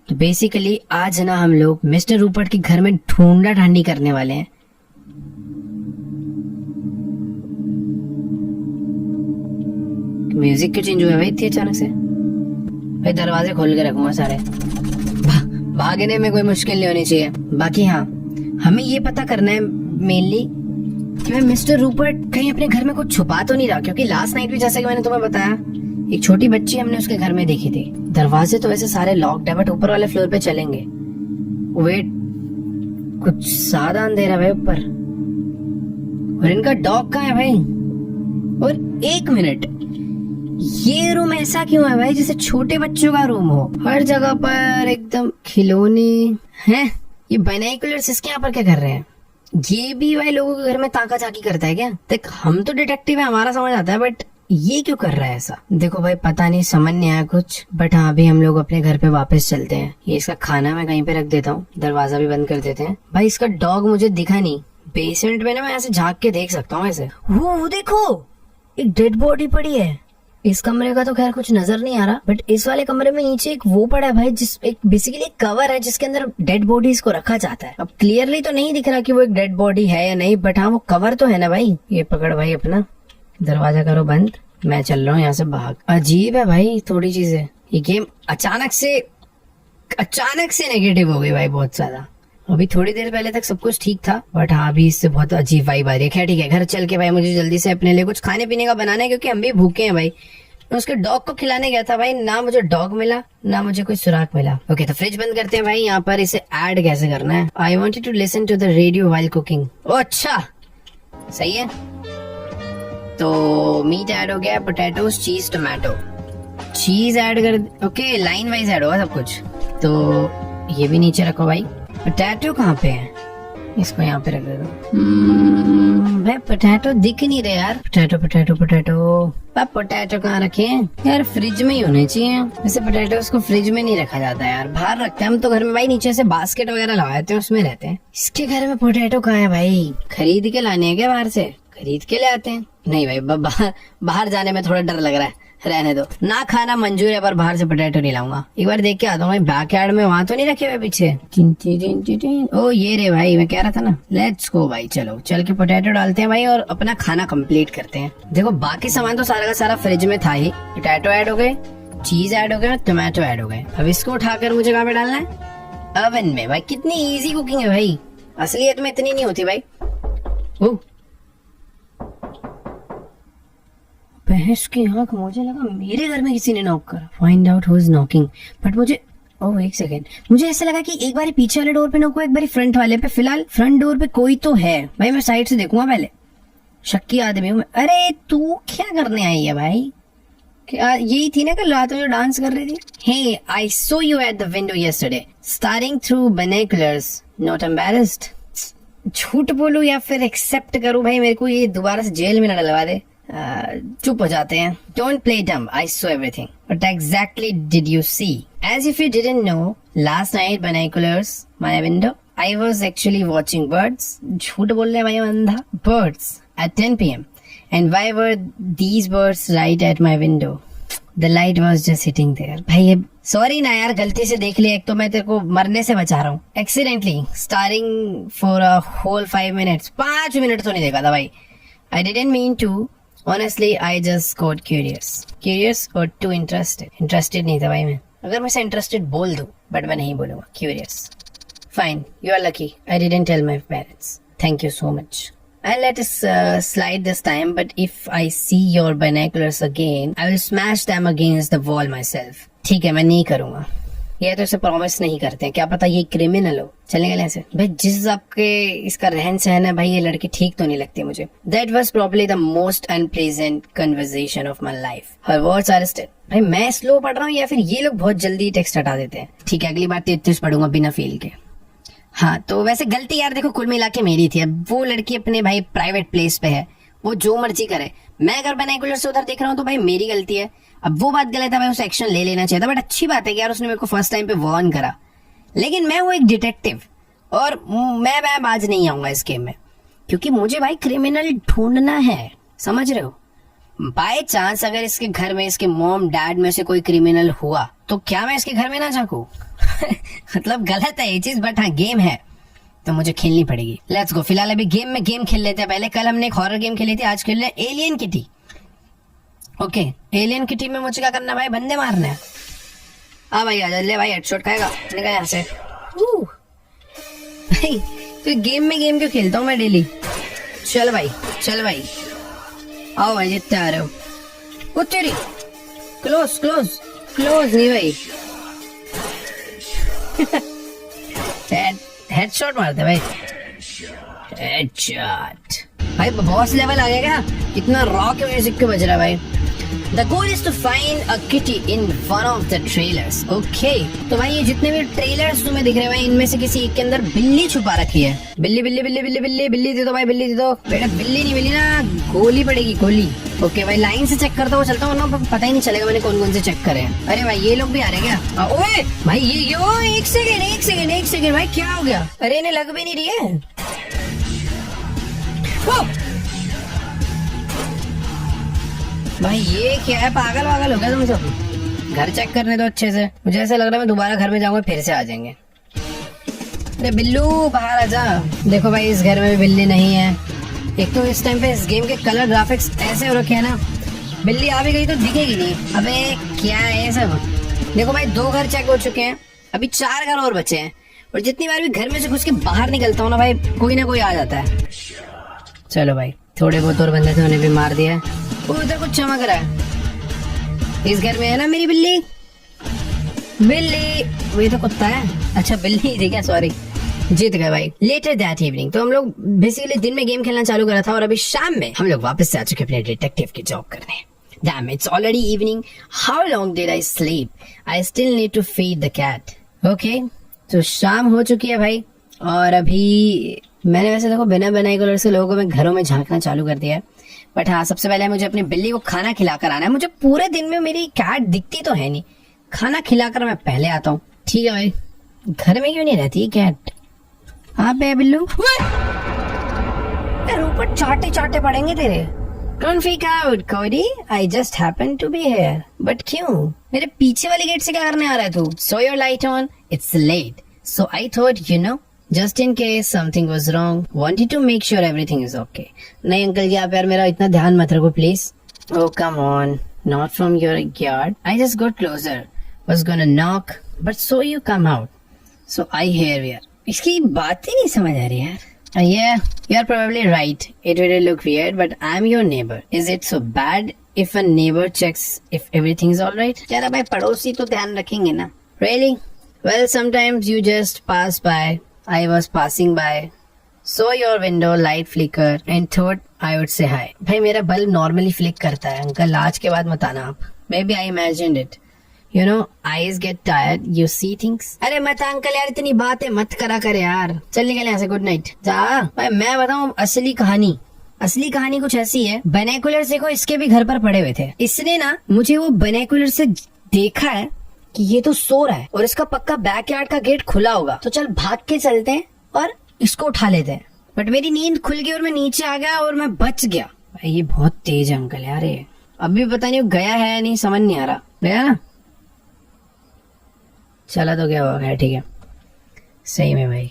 तो basically आज ना हम लोग mister Rupert के घर में ढूंढा ढांडी करने वाले हैं। म्यूजिक क्यों चेंज हुआ भाई इतनी अचानक से? भाई दरवाजे खोल के रखूंगा सारे। भागने में कोई मुश्किल नहीं होनी चाहिए। बाकी हाँ, हमें ये पता करना है मेनली कि मैं मिस्टर रूपर्ट कहीं अपने घर में कुछ छुपा तो नहीं रहा, क्योंकि लास्ट नाइट भी जैसा कि मैंने तुम्हें बताया एक छोटी बच्ची हमने उसके घर में देखी थी। दरवाजे तो वैसे सारे लॉक्ड है, बट ऊपर वाले फ्लोर पे चलेंगे। वेट, कुछ ज्यादा अंधेरा है भाई ऊपर। और इनका डॉग कहाँ है भाई? और एक मिनट, ये रूम ऐसा क्यों है भाई जैसे छोटे बच्चों का रूम हो? हर जगह पर एकदम खिलौने हैं। ये बाइनोकुलर्स इसके यहाँ पर क्या कर रहे हैं? ये भी भाई लोगों के घर में ताका झाकी करता है क्या? देख, हम तो डिटेक्टिव है, हमारा समझ आता है, बट ये क्यों कर रहा है ऐसा? देखो भाई पता नहीं, समझ नहीं आया कुछ। बट हाँ, अभी हम लोग अपने घर पे वापस चलते हैं। ये इसका खाना मैं कहीं पे रख देता हूँ, दरवाजा भी बंद कर देते हैं। भाई इसका डॉग मुझे दिखा नहीं। बेसमेंट में ना मैं ऐसे झांक के देख सकता हूँ ऐसे। वो देखो, एक डेड बॉडी पड़ी है। इस कमरे का तो खैर कुछ नजर नहीं आ रहा, बट इस वाले कमरे में नीचे एक वो पड़ा है भाई, जिस एक बेसिकली एक कवर है जिसके अंदर डेड बॉडीज को रखा जाता है। अब क्लियरली तो नहीं दिख रहा कि वो एक डेड बॉडी है या नहीं, बट हाँ वो कवर तो है ना भाई। ये पकड़ भाई अपना, दरवाजा करो बंद, मैं चल रहा हूँ यहाँ से भाग। अजीब है भाई थोड़ी चीजें। ये गेम अचानक से नेगेटिव हो गई भाई बहुत ज्यादा। अभी थोड़ी देर पहले तक सब कुछ ठीक था, बट हाँ अभी इससे बहुत अजीब वाइब आ रही है। ठीक है, घर चल के भाई मुझे जल्दी से अपने लिए कुछ खाने पीने का बनाना है, क्योंकि हम भी भूखे हैं भाई। मैं उसके डॉग को खिलाने गया था भाई, ना मुझे डॉग मिला ना मुझे कोई सुराग मिला। ओके, तो फ्रिज बंद करते हैं भाई। यहाँ पर इसे ऐड कैसे करना है? I wanted to listen to the radio while cooking. ओ अच्छा, सही है। तो मीट ऐड हो गया, पोटैटोज, चीज, टोमेटो। चीज ऐड कर, ओके लाइन वाइज ऐड होगा सब कुछ। तो ये भी नीचे रखो भाई। पोटैटो कहाँ पे है? इसको यहाँ पे रख दे दो। भाई पोटैटो दिख नहीं रहे यार। पोटैटो पोटैटो कहाँ रखे हैं यार? फ्रिज में ही होने चाहिए। वैसे पोटैटोस को फ्रिज में नहीं रखा जाता है यार, बाहर रखते हैं हम तो घर में भाई। नीचे से बास्केट वगैरह लगाते हैं, उसमें रहते हैं। इसके घर में पोटैटो कहाँ है भाई? खरीद के लाने हैं क्या बाहर से? खरीद के ले आते हैं। नहीं भाई, बाहर जाने में थोड़ा डर लग रहा है, रहने दो। ना खाना मंजूर है, पर बाहर से पोटैटो नहीं लाऊंगा। एक बार देख के आता हूँ भाई, बैकयार्ड में वहां तो नहीं रखे हुए पीछे? ओ ये रे भाई, मैं कह रहा था ना। लेट्स गो भाई, चलो चल के पोटैटो डालते हैं भाई और अपना खाना कंप्लीट करते हैं। देखो बाकी सामान तो सारा का सारा फ्रिज में था ही। पोटैटो ऐड हो गए, चीज ऐड हो गया, टोमेटो ऐड हो गए। अब इसको उठाकर मुझे कहाँ पे डालना है? ओवन में। भाई कितनी ईजी कुकिंग है भाई, असलियत में इतनी नहीं होती भाई। भैंस की आंख, मुझे लगा मेरे घर में किसी ने नॉक करा। Find out who is knocking. But मुझे एक सेकेंड, मुझे ऐसा लगा कि एक बार पीछे वाले डोर पे नॉक हुआ, एक बार फ्रंट वाले पे। फिलहाल फ्रंट डोर पे कोई तो है भाई, मैं साइड से देखूंगा पहले। शक्की आदमी हूँ मैं। अरे तू क्या करने आई है भाई? क्या यही थी ना कल रात में जो डांस कर रही थी? Hey, I saw you at the window yesterday staring through binoculars, not embarrassed. झूठ बोलूं या फिर एक्सेप्ट करूं भाई? मेरे को ये दोबारा से जेल में न डलवा दे। चुप हो जाते हैं। Don't play dumb. I saw everything. What exactly did you see? As if you didn't know, last night binoculars, my window, I was actually watching birds. झूठ बोल रहे भाई अंधा। Birds at 10 p.m. And why were these birds right at my window? The light was just hitting there. भाई sorry ना यार, गलती से देख लिया। एक तो मैं तेरे को मरने से बचा रहा हूँ। Accidentally starring for a whole 5 minutes. 5 minute तो नहीं देखा था भाई। I didn't mean to. Honestly, I just got curious or too interested. Interested नहीं था भाई मैं। अगर मैं से interested बोल दूँ, but मैं नहीं बोलूँगा। Curious. Fine, you are lucky. I didn't tell my parents. Thank you so much. I'll let us slide this time, but if I see your binoculars again, I will smash them against the wall myself. ठीक है, मैं नहीं करूँगा। ये तो इसे promise नहीं करते हैं, क्या पता ये क्रिमिनल हो। चलेगा ऐसे भाई, जिस आपके इसका रहन सहन है भाई, ये लड़की ठीक तो नहीं लगती मुझे। That was probably the most unpleasant conversation of my life. Her words are still. भाई मैं स्लो पढ़ रहा हूँ या फिर ये लोग बहुत जल्दी टेक्स्ट हटा देते हैं। ठीक है, अगली बार 33 पढ़ूंगा बिना फेल के। हाँ तो वैसे गलती यार देखो कुल मिला के मेरी थी। अब वो लड़की अपने भाई प्राइवेट प्लेस पे है, वो जो मर्जी करे। मैं अगर बाइनोकुलर से उधर देख रहा हूँ तो भाई मेरी गलती है। अब वो बात गलत है भाई, उसे एक्शन ले लेना चाहिए था। बट अच्छी बात है कि यार उसने मेरे को फर्स्ट टाइम पे वार्न करा। लेकिन मैं वो एक डिटेक्टिव और मैं बाज नहीं आऊंगा इस गेम में, क्योंकि मुझे भाई क्रिमिनल ढूंढना है, समझ रहे हो। बाय चांस अगर इसके घर में इसके मॉम डैड में से कोई क्रिमिनल हुआ तो क्या मैं इसके घर में ना झांकू? मतलब गलत है ये चीज, बट हाँ गेम है तो मुझे खेलनी पड़ेगी। Let's go. फिलहाल अभी गेम खेल लेते हैं पहले। कल हमने एक हॉरर गेम खेली थी, आज खेल रहे हैं alien kitty. Okay, alien kitty में मुझे क्या करना भाई? बंदे मारने हैं। हाँ भाई आजा, ले भाई हेडशॉट खाएगा, निकल यहाँ से। भाई तो गेम क्यों खेलता हूँ मैं डेली? चल भाई आओ भाई, जितने आ रहे हो। वो तेरी क्लोज नहीं भाई। हेडशॉट मारते भाई, हेडशॉट। भाई बॉस लेवल आ गया क्या? कितना रॉक म्यूजिक के बज रहा है भाई। The goal is to find a kitty in one of the trailers. Okay, तो भाई ये जितने भी ट्रेलर्स तुम्हें दिख रहे हैं भाई, इनमें से किसी एक के अंदर बिल्ली छुपा रखी है। बिल्ली दे दो भाई, बिल्ली दे दो। बेटा बिल्ली नहीं मिली ना, गोली पड़ेगी, गोली। ओके भाई, लाइन से चेक करता हुआ चलता हूँ ना, पता ही नहीं चलेगा मैंने कौन से चेक करे हैं। अरे भाई ये लोग भी आ रहे हैं क्या? ओए भाई ये एक सेकेंड भाई, क्या हो गया? अरे इन्हें लग भी नहीं रही है। भाई ये क्या है, पागल हो गया तुम सब? घर चेक करने दो अच्छे से। मुझे ऐसा लग रहा है मैं दोबारा घर में जाऊंगा फिर से आ जाएंगे। अरे बिल्लू बाहर आजा। देखो भाई इस घर में भी बिल्ली नहीं है। एक तो इस टाइम पे इस गेम के कलर ग्राफिक्स ऐसे हो रखे हैं ना, बिल्ली आ भी गई तो दिखेगी नहीं। अबे क्या है ये सब? देखो भाई 2 घर चेक हो चुके हैं, अभी 4 घर और बचे हैं। और जितनी बार भी घर में से घुस के बाहर निकलता हूँ ना भाई, कोई ना कोई आ जाता है। चलो भाई थोड़े बहुत और बंदे थे, उन्हें भी मार दिया। उधर कुछ चमक रहा है। इस घर में है ना मेरी बिल्ली? वही तो कुत्ता है। अच्छा बिल्ली थी क्या, सॉरी। जीत गए भाई। लेटर दैट इवनिंग, तो हम लोग बेसिकली दिन में गेम खेलना चालू करा था और अभी शाम में हम लोग वापस से आ चुके अपने डिटेक्टिव की जॉब करने। Damn, it's already evening. How long did I sleep? I still need to feed the cat. Okay, तो शाम हो चुकी है भाई और अभी मैंने वैसे देखो बिना बाइनोकुलर से लोगों को मैं घरों में झांकना चालू कर दिया है। बट हाँ सबसे पहले मुझे अपनी बिल्ली को खाना खिलाकर आना है। मुझे पूरे दिन में मेरी कैट दिखती तो है नहीं, खाना खिलाकर मैं पहले आता हूँ। ठीक है भाई, घर में क्यों नहीं रहती है कैट? हाँ पे बिल्लू, ऊपर चाटे पड़ेंगे तेरे। Don't freak out, Cody. I just happened to be here. But क्यों? मेरे पीछे वाली गेट से क्या करने आ रहा है तू? So your light on. It's late. So I thought, just in case something was wrong, wanted to make sure everything is okay. नहीं अंकल जी आप यार मेरा इतना ध्यान मत रखो please. Oh come on, not from your yard. I just got closer. Was gonna knock, but so you come out. So I hear you. इसकी बात ही नहीं समझ आ रही यार. Yeah, you're probably right. It will look weird, but I'm your neighbor. Is it so bad if a neighbor checks if everything's alright? यार भाई पड़ोसी तो ध्यान रखेंगे ना. Really? Well, sometimes you just pass by. I was passing by, saw your window light flicker and thought I would say hi. भाई मेरा bulb normally flick करता है अंकल, आज के बाद मत आना आप. Maybe I imagined it. Eyes get tired, you see things. अरे मत अंकल यार, इतनी बातें मत करा कर यार. चल निकल यहाँ से, गुड नाइट. जा भाई मैं बताऊँ असली कहानी कुछ ऐसी है. बाइनोकुलर्स देखो इसके भी घर पर पड़े हुए थे. इसने ना मुझे वो बाइनोकुलर से देखा है कि ये तो सो रहा है और इसका पक्का बैकयार्ड का गेट खुला होगा. तो चल भाग के चलते हैं और इसको उठा लेते हैं. बट मेरी नींद खुल गई और मैं नीचे आ गया और मैं बच गया. भाई ये बहुत तेज है अंकल यार. ये अभी पता नहीं गया है या नहीं, समझ नहीं आ रहा. गया ना, चला तो क्या हुआ. ठीक है सही में भाई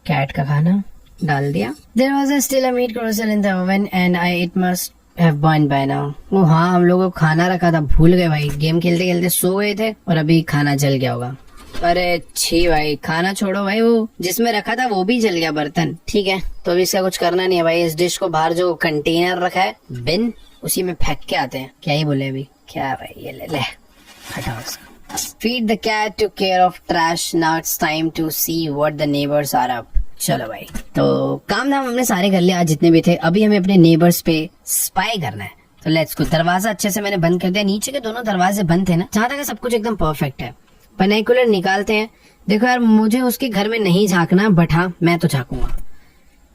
कैट का खाना डाल दिया. There was still a meat croissant in the oven and it must have burned by now. वो हाँ हम लोगों को खाना रखा था, भूल गए भाई. गेम खेलते खेलते सो गए थे और अभी खाना जल गया होगा. अरे छी भाई, खाना छोड़ो भाई, वो जिसमें रखा था वो भी जल गया बर्तन. ठीक है तो अभी इसका कुछ करना नहीं है भाई. इस डिश को बाहर जो कंटेनर रखा है बिन, उसी में फेंक के आते हैं. क्या ही बोले अभी. क्या भाई ये ले हटाओ इसको. Feed the cat, took care of trash. Now it's time to see what the neighbors are up. चलो भाई, तो काम धाम हमने सारे कर लिया आज जितने भी थे. अभी हमें अपने नेबर्स पे स्पाई करना है. तो लेट्स गो. दरवाजा अच्छे से मैंने बंद कर दिया. नीचे के दोनों दरवाजे बंद थे ना, जहाँ तक सब कुछ एकदम परफेक्ट है. बाइनोकुलर निकालते हैं. देखो यार, मुझे उसके घर में नहीं झांकना, बट हाँ मैं तो झांकूंगा.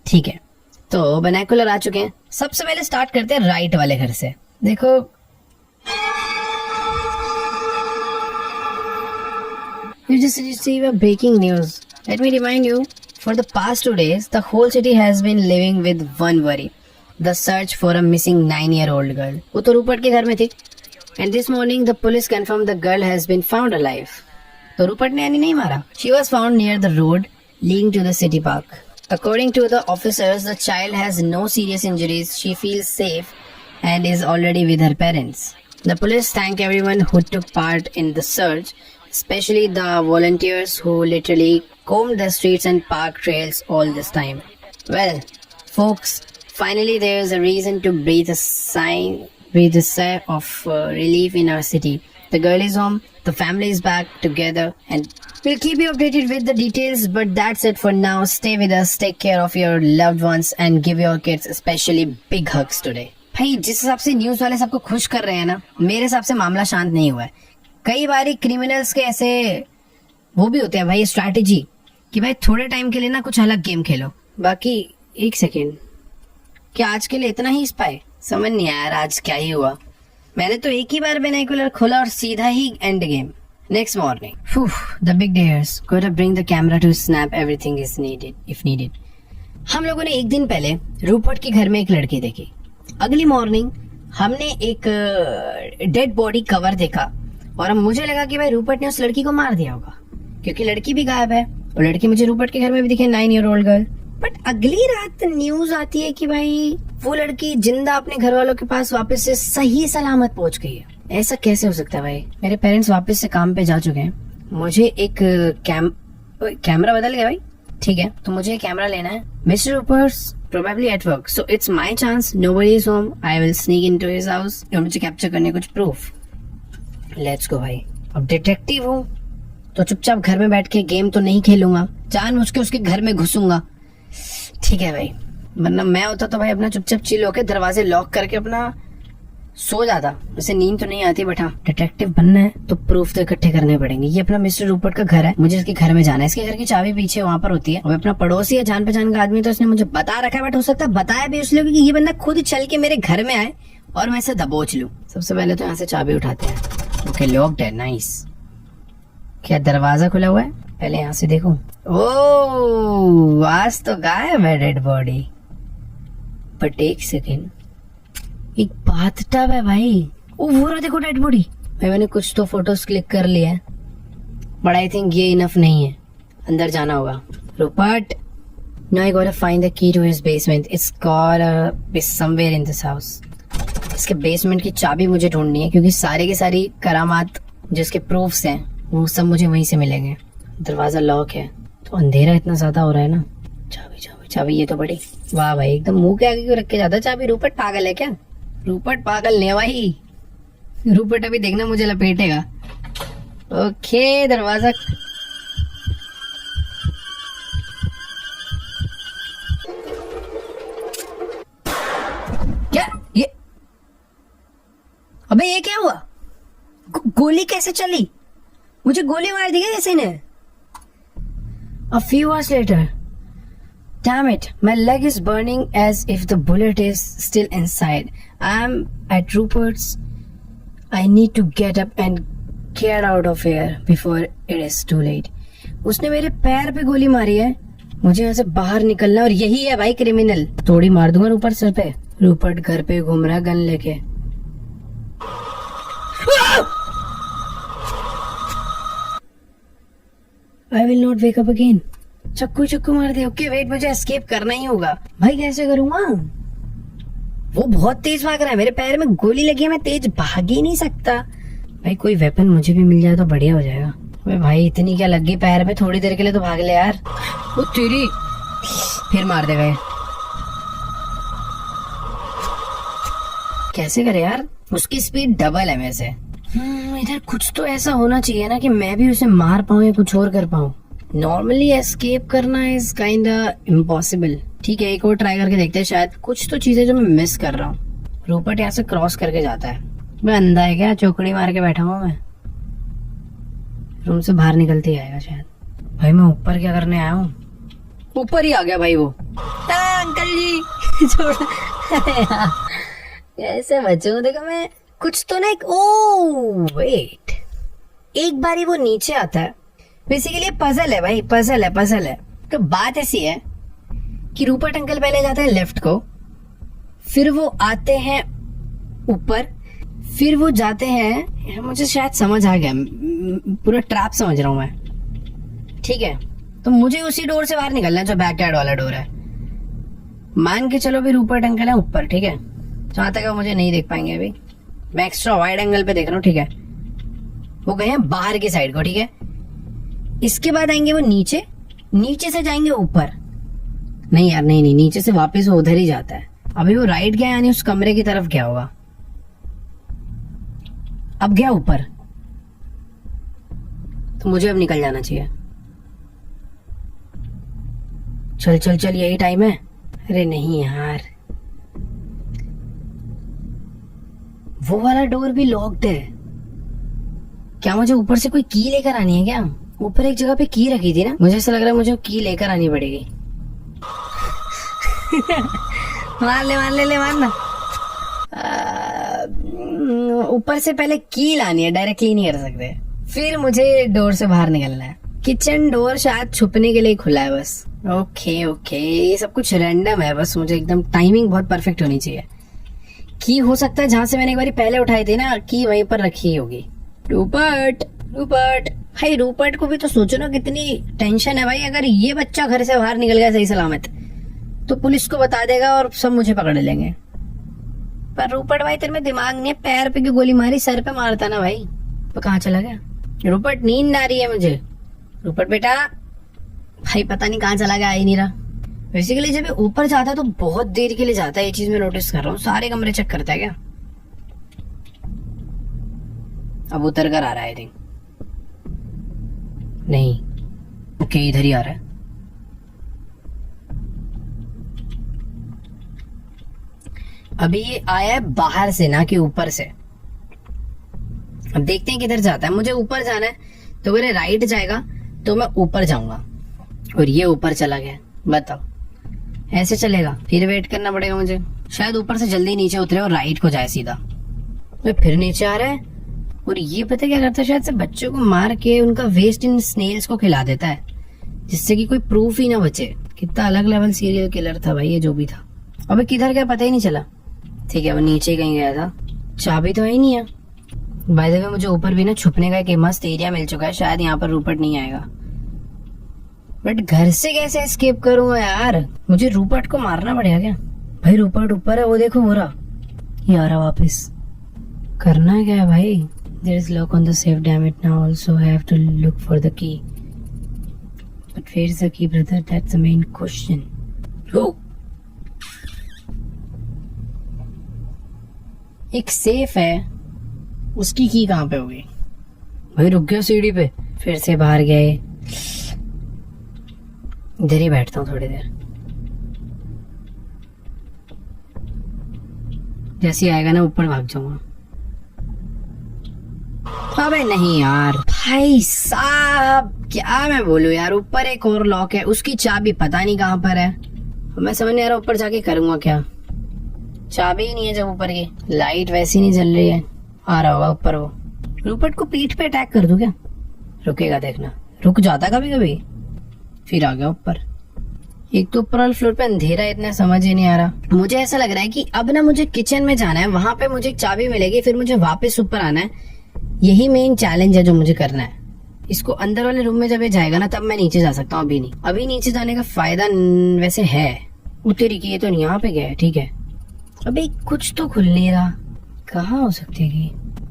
ठीक है, तो बाइनोकुलर आ चुके हैं. सबसे पहले स्टार्ट करते हैं राइट वाले घर से. देखो you just receive a breaking news. Let me remind you, for the past 2 days, the whole city has been living with one worry. The search for a missing 9-year-old girl. वो तो Rupert के घर में थी. And this morning, the police confirmed the girl has been found alive. तो Rupert ने यानी नहीं मारा. She was found near the road leading to the city park. According to the officers, the child has no serious injuries. She feels safe and is already with her parents. The police thank everyone who took part in the search, especially the volunteers who literally combed the streets and park trails all this time. Well, folks, finally there is a reason to breathe a sigh of relief in our city. The girl is home, the family is back together, and we'll keep you updated with the details, but that's it for now. Stay with us, take care of your loved ones, and give your kids especially big hugs today. भाई, जिस हिसाब से news वाले सबको खुश कर रहे हैं ना, मेरे हिसाब से मामला शांत नहीं हुआ है. कई बार क्रिमिनल्स के ऐसे वो भी होते हैं भाई, स्ट्रैटेजी कि भाई थोड़े टाइम के लिए ना कुछ अलग गेम खेलो. बाकी एक सेकेंड, क्या आज के लिए इतना ही स्पाई? समझ नहीं आया यार आज क्या ही हुआ. मैंने तो एक ही बार बाइनोकुलर खोला और सीधा ही end game. Next morning, the big dares, gotta bring the camera to snap everything is needed if needed. हम लोगों ने एक दिन पहले रूपर्ट के घर में एक लड़की देखी. अगली मॉर्निंग हमने एक डेड बॉडी कवर देखा और मुझे लगा कि भाई रूपर्ट ने उस लड़की को मार दिया होगा, क्योंकि लड़की भी गायब है और लड़की मुझे रूपर्ट के घर में भी दिखे, 9-year-old गर्ल. बट अगली रात न्यूज आती है कि भाई वो लड़की जिंदा अपने घर वालों के पास वापस से सही सलामत पहुंच गई है. ऐसा कैसे हो सकता है भाई? मेरे पेरेंट्स वापस से काम पे जा चुके हैं. मुझे एक कैमरा बदल गया भाई. ठीक है, तो मुझे कैमरा लेना है. Mister Rupert's probably at work, so it's my chance. Nobody is home. I will sneak into his house और मुझे कैप्चर करने कुछ प्रूफ. लेट्स गो भाई. अब डिटेक्टिव हूँ तो चुपचाप घर में बैठ के गेम तो नहीं खेलूंगा, जानबूझ के उसके घर में घुसूंगा. ठीक है भाई, वरना मैं होता तो भाई अपना चुपचाप चिल होके दरवाजे लॉक करके अपना सो जाता. वैसे नींद तो नहीं आती, बट हाँ डिटेक्टिव बनना है तो प्रूफ तो इकट्ठे करने पड़ेंगे. ये अपना मिस्टर रूपर्ट का घर है, मुझे इसके घर में जाना है. इसके घर की चाबी पीछे वहाँ पर होती है. और अपना पड़ोसी है, जान पहचान का आदमी, तो उसने मुझे बता रखा है. बट हो सकता है बताया भी इसलिए क्योंकि ये बंदा खुद चल के मेरे घर में आए और मैं इसे दबोच लूं. सबसे पहले तो यहाँ से चाबी उठाते हैं. ओके, लॉक्ड है. नाइस. क्या दरवाजा खुला हुआ है? पहले यहाँ से देखो. ओह, आज तो गायब है डेड बॉडी. बट एक सेकेंड, एक बाथटब है भाई. ओ वो रहा, देखो डेड बॉडी. भाई मैंने कुछ तो फोटोज क्लिक कर लिया है, बट आई थिंक ये इनफ नहीं है. अंदर जाना होगा. Rupert, now I gotta find the key to his basement. It's gotta be somewhere in this house. इसके बेसमेंट की चाबी मुझे ढूंढनी है, क्योंकि सारे के सारी करामात जिसके प्रूफ्स हैं वो सब मुझे वहीं से मिलेंगे. दरवाजा लॉक है, तो अंधेरा इतना ज्यादा हो रहा है ना. चाबी चाबी चाबी, ये तो बड़ी. वाह भाई, एकदम मुंह के आगे क्यों रख के जाता है चाबी? रूपर्ट पागल है क्या? रूपर्ट पागल नहीं भाई. रूपर्ट अभी देखना मुझे लपेटेगा. ओके, दरवाजा. क्या ये? अबे ये क्या हुआ? गोली कैसे चली? मुझे गोली मार दी क्या किसी ने? A few hours later. Damn it, my leg is burning as if the bullet is still inside. I'm at Rupert's. I need to get up and get out of here before it is too late. उसने मेरे पैर पे गोली मारी है. मुझे यहाँ से बाहर निकलना, और यही है भाई क्रिमिनल. थोड़ी मार दूंगा रूपर्ट सर पे. रूपर्ट घर पे घूम रहा गन लेके. I will not wake up again. चक्कू मार दे. ओके वेट, मुझे एस्केप करना ही होगा. भाई कैसे करूंगा? वो बहुत तेज भाग रहा है, मेरे पैर में गोली लगी है, मैं तेज भाग ही नहीं सकता. भाई कोई वेपन मुझे भी मिल जाए तो बढ़िया हो जाएगा. भाई इतनी क्या लग गई पैर में, थोड़ी देर के लिए तो भाग ले यार. वो तेरी फिर मार देगा ये. कैसे करे यार? उसकी स्पीड डबल है मेरे से. इधर कुछ तो ऐसा होना चाहिए ना कि मैं भी उसे मार पाऊँ या कुछ और कर पाऊँ। नॉर्मली एस्केप करना इज काइंड इम्पॉसिबल। ठीक है, एक और ट्राई करके देखते हैं, शायद कुछ तो चीजें जो मैं मिस कर रहा हूँ। रूपर्ट यहाँ से क्रॉस करके जाता है। मैं अंधा है क्या, चौकड़ी मार के बैठा हुआ मैं? रूम से बाहर निकलते ही आएगा शायद। भाई मैं ऊपर क्या करने आया हूँ? ऊपर ही आ गया भाई वो। अंकल जी छोड़। कैसे बचूं? देखो मैं कुछ तो ना, एक ओ वेट, एक बारी वो नीचे आता है। बेसिकली पजल है भाई, पजल है। तो बात ऐसी है कि रूपर्ट अंकल पहले जाते हैं लेफ्ट को, फिर वो आते हैं ऊपर, फिर वो जाते हैं, मुझे शायद समझ आ गया, पूरा ट्रैप समझ रहा हूं मैं। ठीक है, तो मुझे उसी डोर से बाहर निकलना है जो बैकयार्ड वाला डोर है। मान के चलो भी रूपर्ट अंकल है ऊपर, ठीक है, जहां तक वो मुझे नहीं देख पाएंगे अभी। मैं एक्स्ट्रा वाइड एंगल पे देख रहा हूँ, ठीक है। वो गए हैं बाहर की साइड को, ठीक है। इसके बाद आएंगे वो नीचे, नीचे से जाएंगे ऊपर। नहीं यार, नहीं, नीचे से वापस वो उधर ही जाता है। अभी वो राइट गया, यानी उस कमरे की तरफ गया होगा। अब गया ऊपर, तो मुझे अब निकल जाना चाहिए। चल यही टाइम है। अरे नहीं यार, वो वाला डोर भी लॉक्ड है। क्या मुझे ऊपर से कोई की लेकर आनी है क्या? ऊपर एक जगह पे की रखी थी ना, मुझे ऐसा लग रहा है मुझे की लेकर आनी पड़ेगी। मार ले। ऊपर से पहले की लानी है, डायरेक्टली नहीं कर सकते। फिर मुझे डोर से बाहर निकलना है। किचन डोर शायद छुपने के लिए खुला है बस। ओके, ये सब कुछ रैंडम है, बस मुझे एकदम टाइमिंग बहुत परफेक्ट होनी चाहिए। की हो सकता है जहां से मैंने एक बार पहले उठाई थी ना, की वहीं पर रखी होगी। रूपर्ट भाई, रूपर्ट को भी तो सोचो ना कितनी टेंशन है भाई। अगर ये बच्चा घर से बाहर निकल गया सही सलामत, तो पुलिस को बता देगा और सब मुझे पकड़ लेंगे। पर रूपर्ट भाई, तेरे में दिमाग नहीं है? पैर पे की गोली मारी, सर पे मारता ना भाई। तो कहाँ चला गया रूपर्ट? नींद आ रही है मुझे। रूपर्ट बेटा, भाई पता नहीं कहाँ चला गया, आ ही नहीं रहा। बेसिकली जब ऊपर जाता है तो बहुत देर के लिए जाता है, ये चीज मैं नोटिस कर रहा हूँ। सारे कमरे चेक करता है क्या? अब उतर कर आ रहा है, आई थिंक। नहीं, ओके, इधर ही आ रहा है। अभी ये आया है बाहर से ना कि ऊपर से। अब देखते हैं किधर जाता है। मुझे ऊपर जाना है, तो अगर राइट जाएगा तो मैं ऊपर जाऊंगा, और ये ऊपर चला गया। बताओ, ऐसे चलेगा? फिर वेट करना पड़ेगा मुझे। शायद ऊपर से जल्दी नीचे उतरे और राइट को जाए सीधा। तो फिर नीचे आ रहा है, और ये पता क्या करता है, शायद से बच्चों को मार के उनका वेस्ट इन स्नेल्स को खिला देता है, जिससे कि कोई प्रूफ ही ना बचे। कितना अलग लेवल सीरियल किलर था भाई ये, जो भी था। अबे किधर गया पता ही नहीं चला। ठीक है, वो नीचे कहीं गया था। चाबी तो है ही नहीं है। बाय द वे, मुझे ऊपर भी ना छुपने का एक मस्त एरिया मिल चुका है। शायद यहाँ पर रूपर्ट नहीं आएगा, बट घर से कैसे एस्केप करूंगा यार? मुझे रूपर्ट को मारना पड़ेगा क्या? भाई रूपर्ट ऊपर है, वो देखो हो रहा। ये आ रहा वापिस। करना क्या है भाई? There is lock on the safe, damn it, now also have to look for the key. But where is the key, brother? That's the main question. Oh! एक सेफ है, उसकी की कहाँ पे होगी? भाई रुक गया सीढ़ी पे, फिर से बाहर गए। इधर ही बैठता हूँ थोड़ी देर। जैसे ही आएगा ना, ऊपर भाग जाऊंगा। अबे नहीं यार, भाई साहब क्या मैं बोलूं यार। ऊपर एक और लॉक है, उसकी चाबी पता नहीं कहाँ पर है। मैं समझ नहीं आ रहा ऊपर जाके करूंगा क्या। चाबी ही नहीं है जब ऊपर की। लाइट वैसी नहीं जल रही है। आ रहा होगा ऊपर वो। रूपर्ट को पीठ पे अटैक कर दूं क्या? रुकेगा देखना। रुक जाता कभी कभी, फिर आ गया ऊपर। एक तो ऊपर वाले फ्लोर पे अंधेरा है, इतना समझ ही नहीं आ रहा। मुझे ऐसा लग रहा है कि अब ना मुझे किचन में जाना है, वहां पे मुझे एक चाबी मिलेगी, फिर मुझे वापस ऊपर आना है। यही मेन चैलेंज है जो मुझे करना है। इसको अंदर वाले रूम में जब ये जाएगा ना, तब मैं नीचे जा सकता हूँ। अभी नहीं। अभी नीचे जाने का फायदा वैसे है। उतरी की, ये तो यहाँ पे गया है, ठीक है। अभी कुछ तो खुल नहीं रहा। कहाँ हो सकती है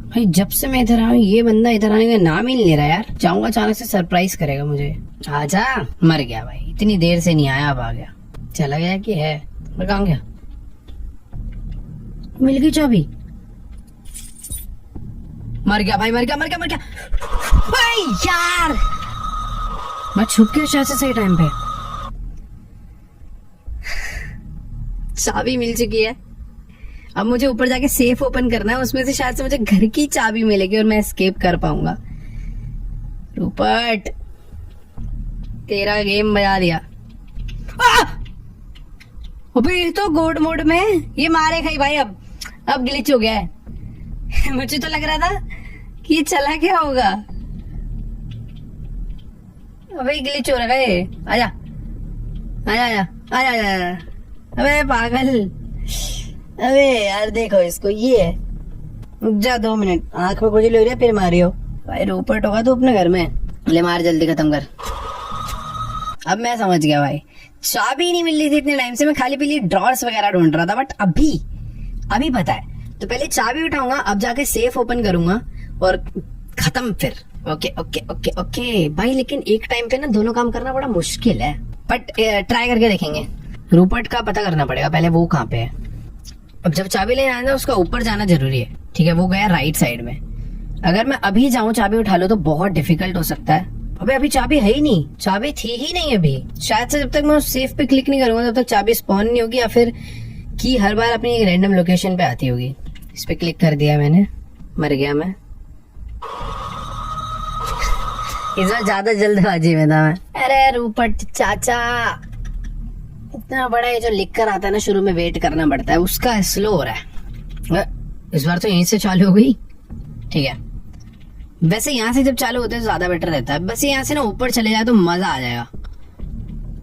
भाई? जब से मैं इधर आया हूँ, ये बंदा इधर आने का नाम ही नहीं ले रहा यार। जाऊंगा अचानक से सरप्राइज करेगा मुझे। आजा। मर गया भाई, इतनी देर से नहीं आया, अब आ गया। चला गया कि है? कहाँ गया? मिल गई चाबी। मर गया भाई, मर गया मर गया मर गया भाई यार। मैं छुप गया शायद से सही टाइम पे। चाबी मिल चुकी है, अब मुझे ऊपर जाके सेफ ओपन करना है, उसमें से शायद से मुझे घर की चाबी मिलेगी और मैं एस्केप कर पाऊंगा। रूपर्ट तेरा गेम बजा दिया। अबे ये तो गोड मोड में ये मारे खाई भाई। अब ग्लिच हो गया है। मुझे तो लग रहा था कि ये चला क्या होगा। अबे ग्लिच हो रहा है। आजा आजा आजा आजा आजा। अबे पागल, अबे यार देखो इसको, ये है। जा 2 मिनट, आंख में खुजली हो रही है फिर मारियो भाई। रूपर्ट होगा तो अपने घर में ले, मार जल्दी खत्म कर। अब मैं समझ गया भाई, चाबी नहीं मिल रही थी इतने टाइम से, मैं खाली पीली ड्रॉर्स वगैरह ढूंढ रहा था, बट अभी पता है। तो पहले चाबी उठाऊंगा, अब जाके सेफ ओपन करूंगा और खत्म फिर। ओके ओके ओके ओके भाई, लेकिन एक टाइम पे ना दोनों काम करना बड़ा मुश्किल है, बट ट्राई करके देखेंगे। रूपर्ट का पता करना पड़ेगा पहले, वो कहाँ पे है। अब जब चाबी लेने आना उसका ऊपर जाना जरूरी है, ठीक है। वो गया राइट साइड में। अगर मैं अभी जाऊं चाबी उठा लो तो बहुत डिफिकल्ट हो सकता है। अबे अभी चाबी है ही नहीं, चाबी थी ही नहीं अभी। शायद से जब तक मैं सेफ पे क्लिक नहीं करूंगा तब तक चाबी स्पॉन नहीं होगी, या फिर की हर बार अपनी एक रैंडम लोकेशन पे आती होगी। इस पे क्लिक कर दिया मैंने, मर गया मैं। इस बार ज्यादा जल्दबाजी में था मैं। अरे रूपर्ट चाचा, इतना बड़ा ये जो लिख कर आता है ना शुरू में वेट करना पड़ता है, उसका स्लो हो रहा है। इस बार तो यहीं से चालू हो गई, ठीक है। वैसे यहाँ से जब चालू होते हैं तो ज्यादा बेटर रहता है। बस यहाँ से ना ऊपर चले जाए तो मजा आ जाएगा।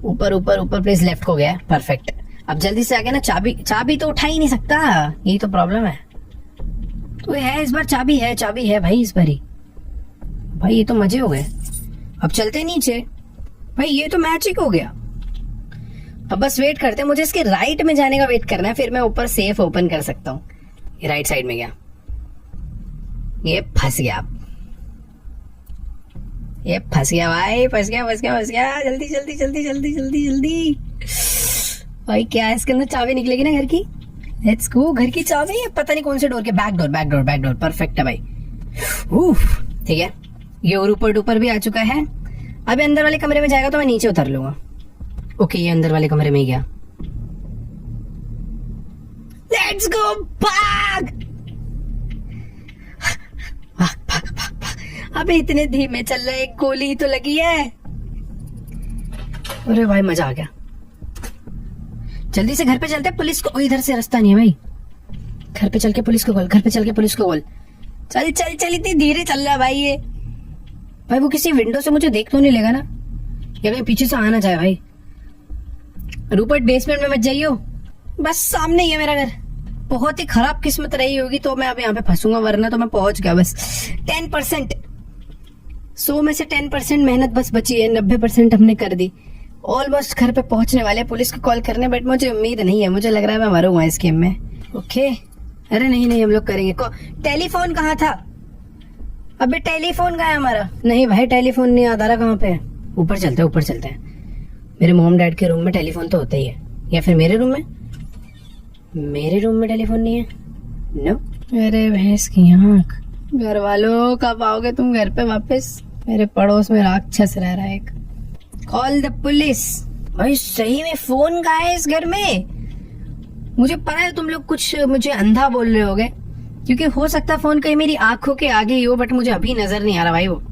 ऊपर ऊपर ऊपर प्लीज, लेफ्ट को गया, परफेक्ट। अब जल्दी से आगे ना, चाबी तो उठा ही नहीं सकता, यही तो प्रॉब्लम है। तो है इस बार चाबी है भाई इस बार ही। भाई ये तो मजे हो गए। अब चलते नीचे भाई, ये तो मैजिक हो गया। अब बस वेट करते हैं, मुझे इसके राइट में जाने का वेट करना है, फिर मैं ऊपर सेफ ओपन कर सकता हूँ। ये राइट साइड में गया, ये फंस गया, ये फंस गया भाई, फंस गया। जल्दी जल्दी जल्दी जल्दी जल्दी जल्दी भाई, क्या है इसके अंदर? चाबी निकलेगी ना घर की। लेट्स गो, घर की चाबी है, पता नहीं कौन से डोर के। बैक डोर परफेक्ट है भाई। ठीक है, ये और ऊपर भी आ चुका है। अब अंदर वाले कमरे में जाएगा तो मैं नीचे उतर लूंगा। ओके, ये अंदर वाले कमरे में ही गया। लेट्स गो, भाग। अबे इतने धीमे चल रहे, एक गोली ही तो लगी है। अरे भाई मजा आ गया। जल्दी से घर पे चलते हैं, पुलिस को इधर से रास्ता नहीं है भाई। घर पे चल के पुलिस को बोल। चल इतनी धीरे चल रहा भाई ये। भाई वो किसी विंडो से मुझे देख तो नहीं लेगा ना, या कहीं पीछे से आना चाहे भाई। रूपर्ट बेसमेंट में मत जाइयो, बस सामने ही है मेरा घर। बहुत ही खराब किस्मत रही होगी तो मैं अब यहाँ पे फंसूंगा, वरना तो मैं पहुंच गया। बस 10%, 100 में से 10% मेहनत बस बची है, 90% हमने कर दी। ऑलमोस्ट घर पे पहुंचने वाले, पुलिस को कॉल करने, बट मुझे उम्मीद नहीं है, मुझे लग रहा है मैं मरूंगा इस गेम में। ओके, अरे नहीं हम लोग करेंगे। टेलीफोन कहाँ था? अबे टेलीफोन कहाँ है हमारा? नहीं भाई टेलीफोन नहीं याद आ रहा कहाँ पे। ऊपर चलते हैं। मेरे मॉम डैड के रूम में टेलीफोन तो होता ही है, या फिर मेरे रूम में टेलीफोन नहीं है। नो, अरे भैंस की आंख। घर वालों कब आओगे तुम घर पे वापस? मेरे पड़ोस में राक्षस रह रहा है एक। Call the police. भाई सही में फोन कहाँ है इस घर में? मुझे पता है तुम लोग कुछ मुझे अंधा बोल रहे होगे, क्योंकि हो सकता है फोन कहीं मेरी आंखों के आगे ही हो, बट मुझे अभी नजर नहीं आ रहा भाई। वो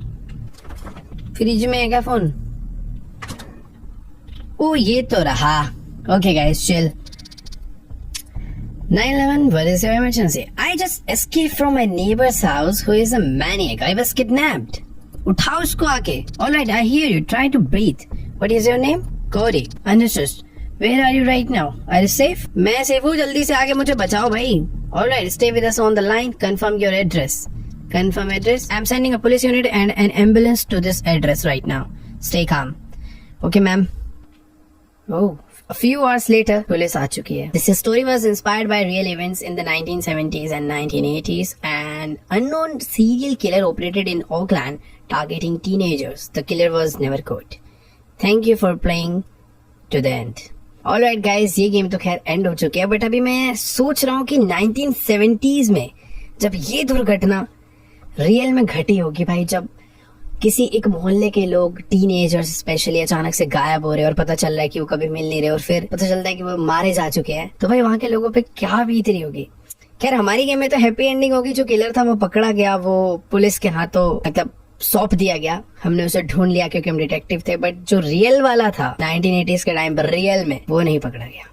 फ्रिज में है क्या फोन? ओ ये तो रहा। Okay guys, chill. 911, what is your emergency? I just escaped from my neighbor's house who is a maniac. I was kidnapped. उठाओ उसको आके। All right, I hear you. Try to breathe. What is your name? Cody. Understood. Where are you right now? Are you safe? मैं safe हूँ, जल्दी से आके मुझे बचाओ भाई। All right, stay with us on the line. Confirm your address. Confirm address. I'm sending a police unit and an ambulance to this address right now. Stay calm. Okay, ma'am. Oh, a few hours later, police आ चुकी है. This story was inspired by real events in the 1970s and 1980s. An unknown serial killer operated in Oakland, targeting teenagers. The killer was never caught. Thank you for playing to the end. Alright guys, ये game तो खैर and हो चुकी है, but अभी मैं सोच रहा हूँ कि 1970s में जब ये दुर्घटना रियल में घटी होगी भाई, जब किसी एक मोहल्ले के लोग टीनेजर्स स्पेशली अचानक से गायब हो रहे हैं और पता चल रहा है कि वो कभी मिल नहीं रहे और फिर पता चलता है कि वो मारे जा चुके हैं, तो भाई वहां के लोगों पे क्या बीत रही होगी। खैर हमारी गेम में तो हैप्पी एंडिंग होगी, जो किलर था वो पकड़ा गया, वो पुलिस के हाथों मतलब सौंप दिया गया, हमने उसे ढूंढ लिया क्योंकि हम डिटेक्टिव थे। बट जो रियल वाला था 1980s के टाइम पर रियल में, वो नहीं पकड़ा गया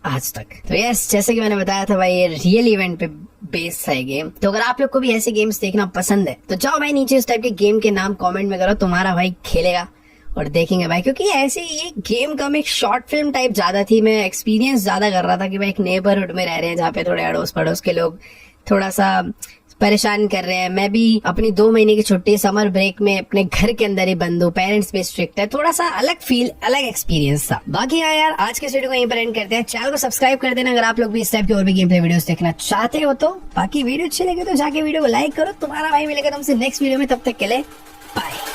आज तक। तो यस, जैसे कि मैंने बताया था भाई, ये रियल इवेंट पे बेस्ड है गेम। तो अगर आप लोग को भी ऐसे गेम्स देखना पसंद है तो जाओ भाई नीचे इस टाइप के गेम के नाम कमेंट में करो, तुम्हारा भाई खेलेगा और देखेंगे भाई। क्योंकि ऐसे ये गेम का एक शॉर्ट फिल्म टाइप ज्यादा थी, मैं एक्सपीरियंस ज्यादा कर रहा था कि भाई एक नेबरहुड में रह रहे हैं जहाँ पे थोड़े अड़ोस पड़ोस के लोग थोड़ा सा परेशान कर रहे हैं। मैं भी अपनी 2 महीने की छुट्टी समर ब्रेक में अपने घर के अंदर ही बंद हूँ, पेरेंट्स भी स्ट्रिक्ट है, थोड़ा सा अलग फील, अलग एक्सपीरियंस था। बाकी यार आज के वीडियो को यहीं पर एंड करते हैं। चैनल को सब्सक्राइब कर देना अगर आप लोग भी इस टाइप के और भी गेम प्ले वीडियोस देखना चाहते हो तो। बाकी वीडियो अच्छी लगे तो जाके वीडियो को लाइक करो। तुम्हारा भाई मिलेगा तुमसे नेक्स्ट वीडियो में, तब तक के लिए बाय।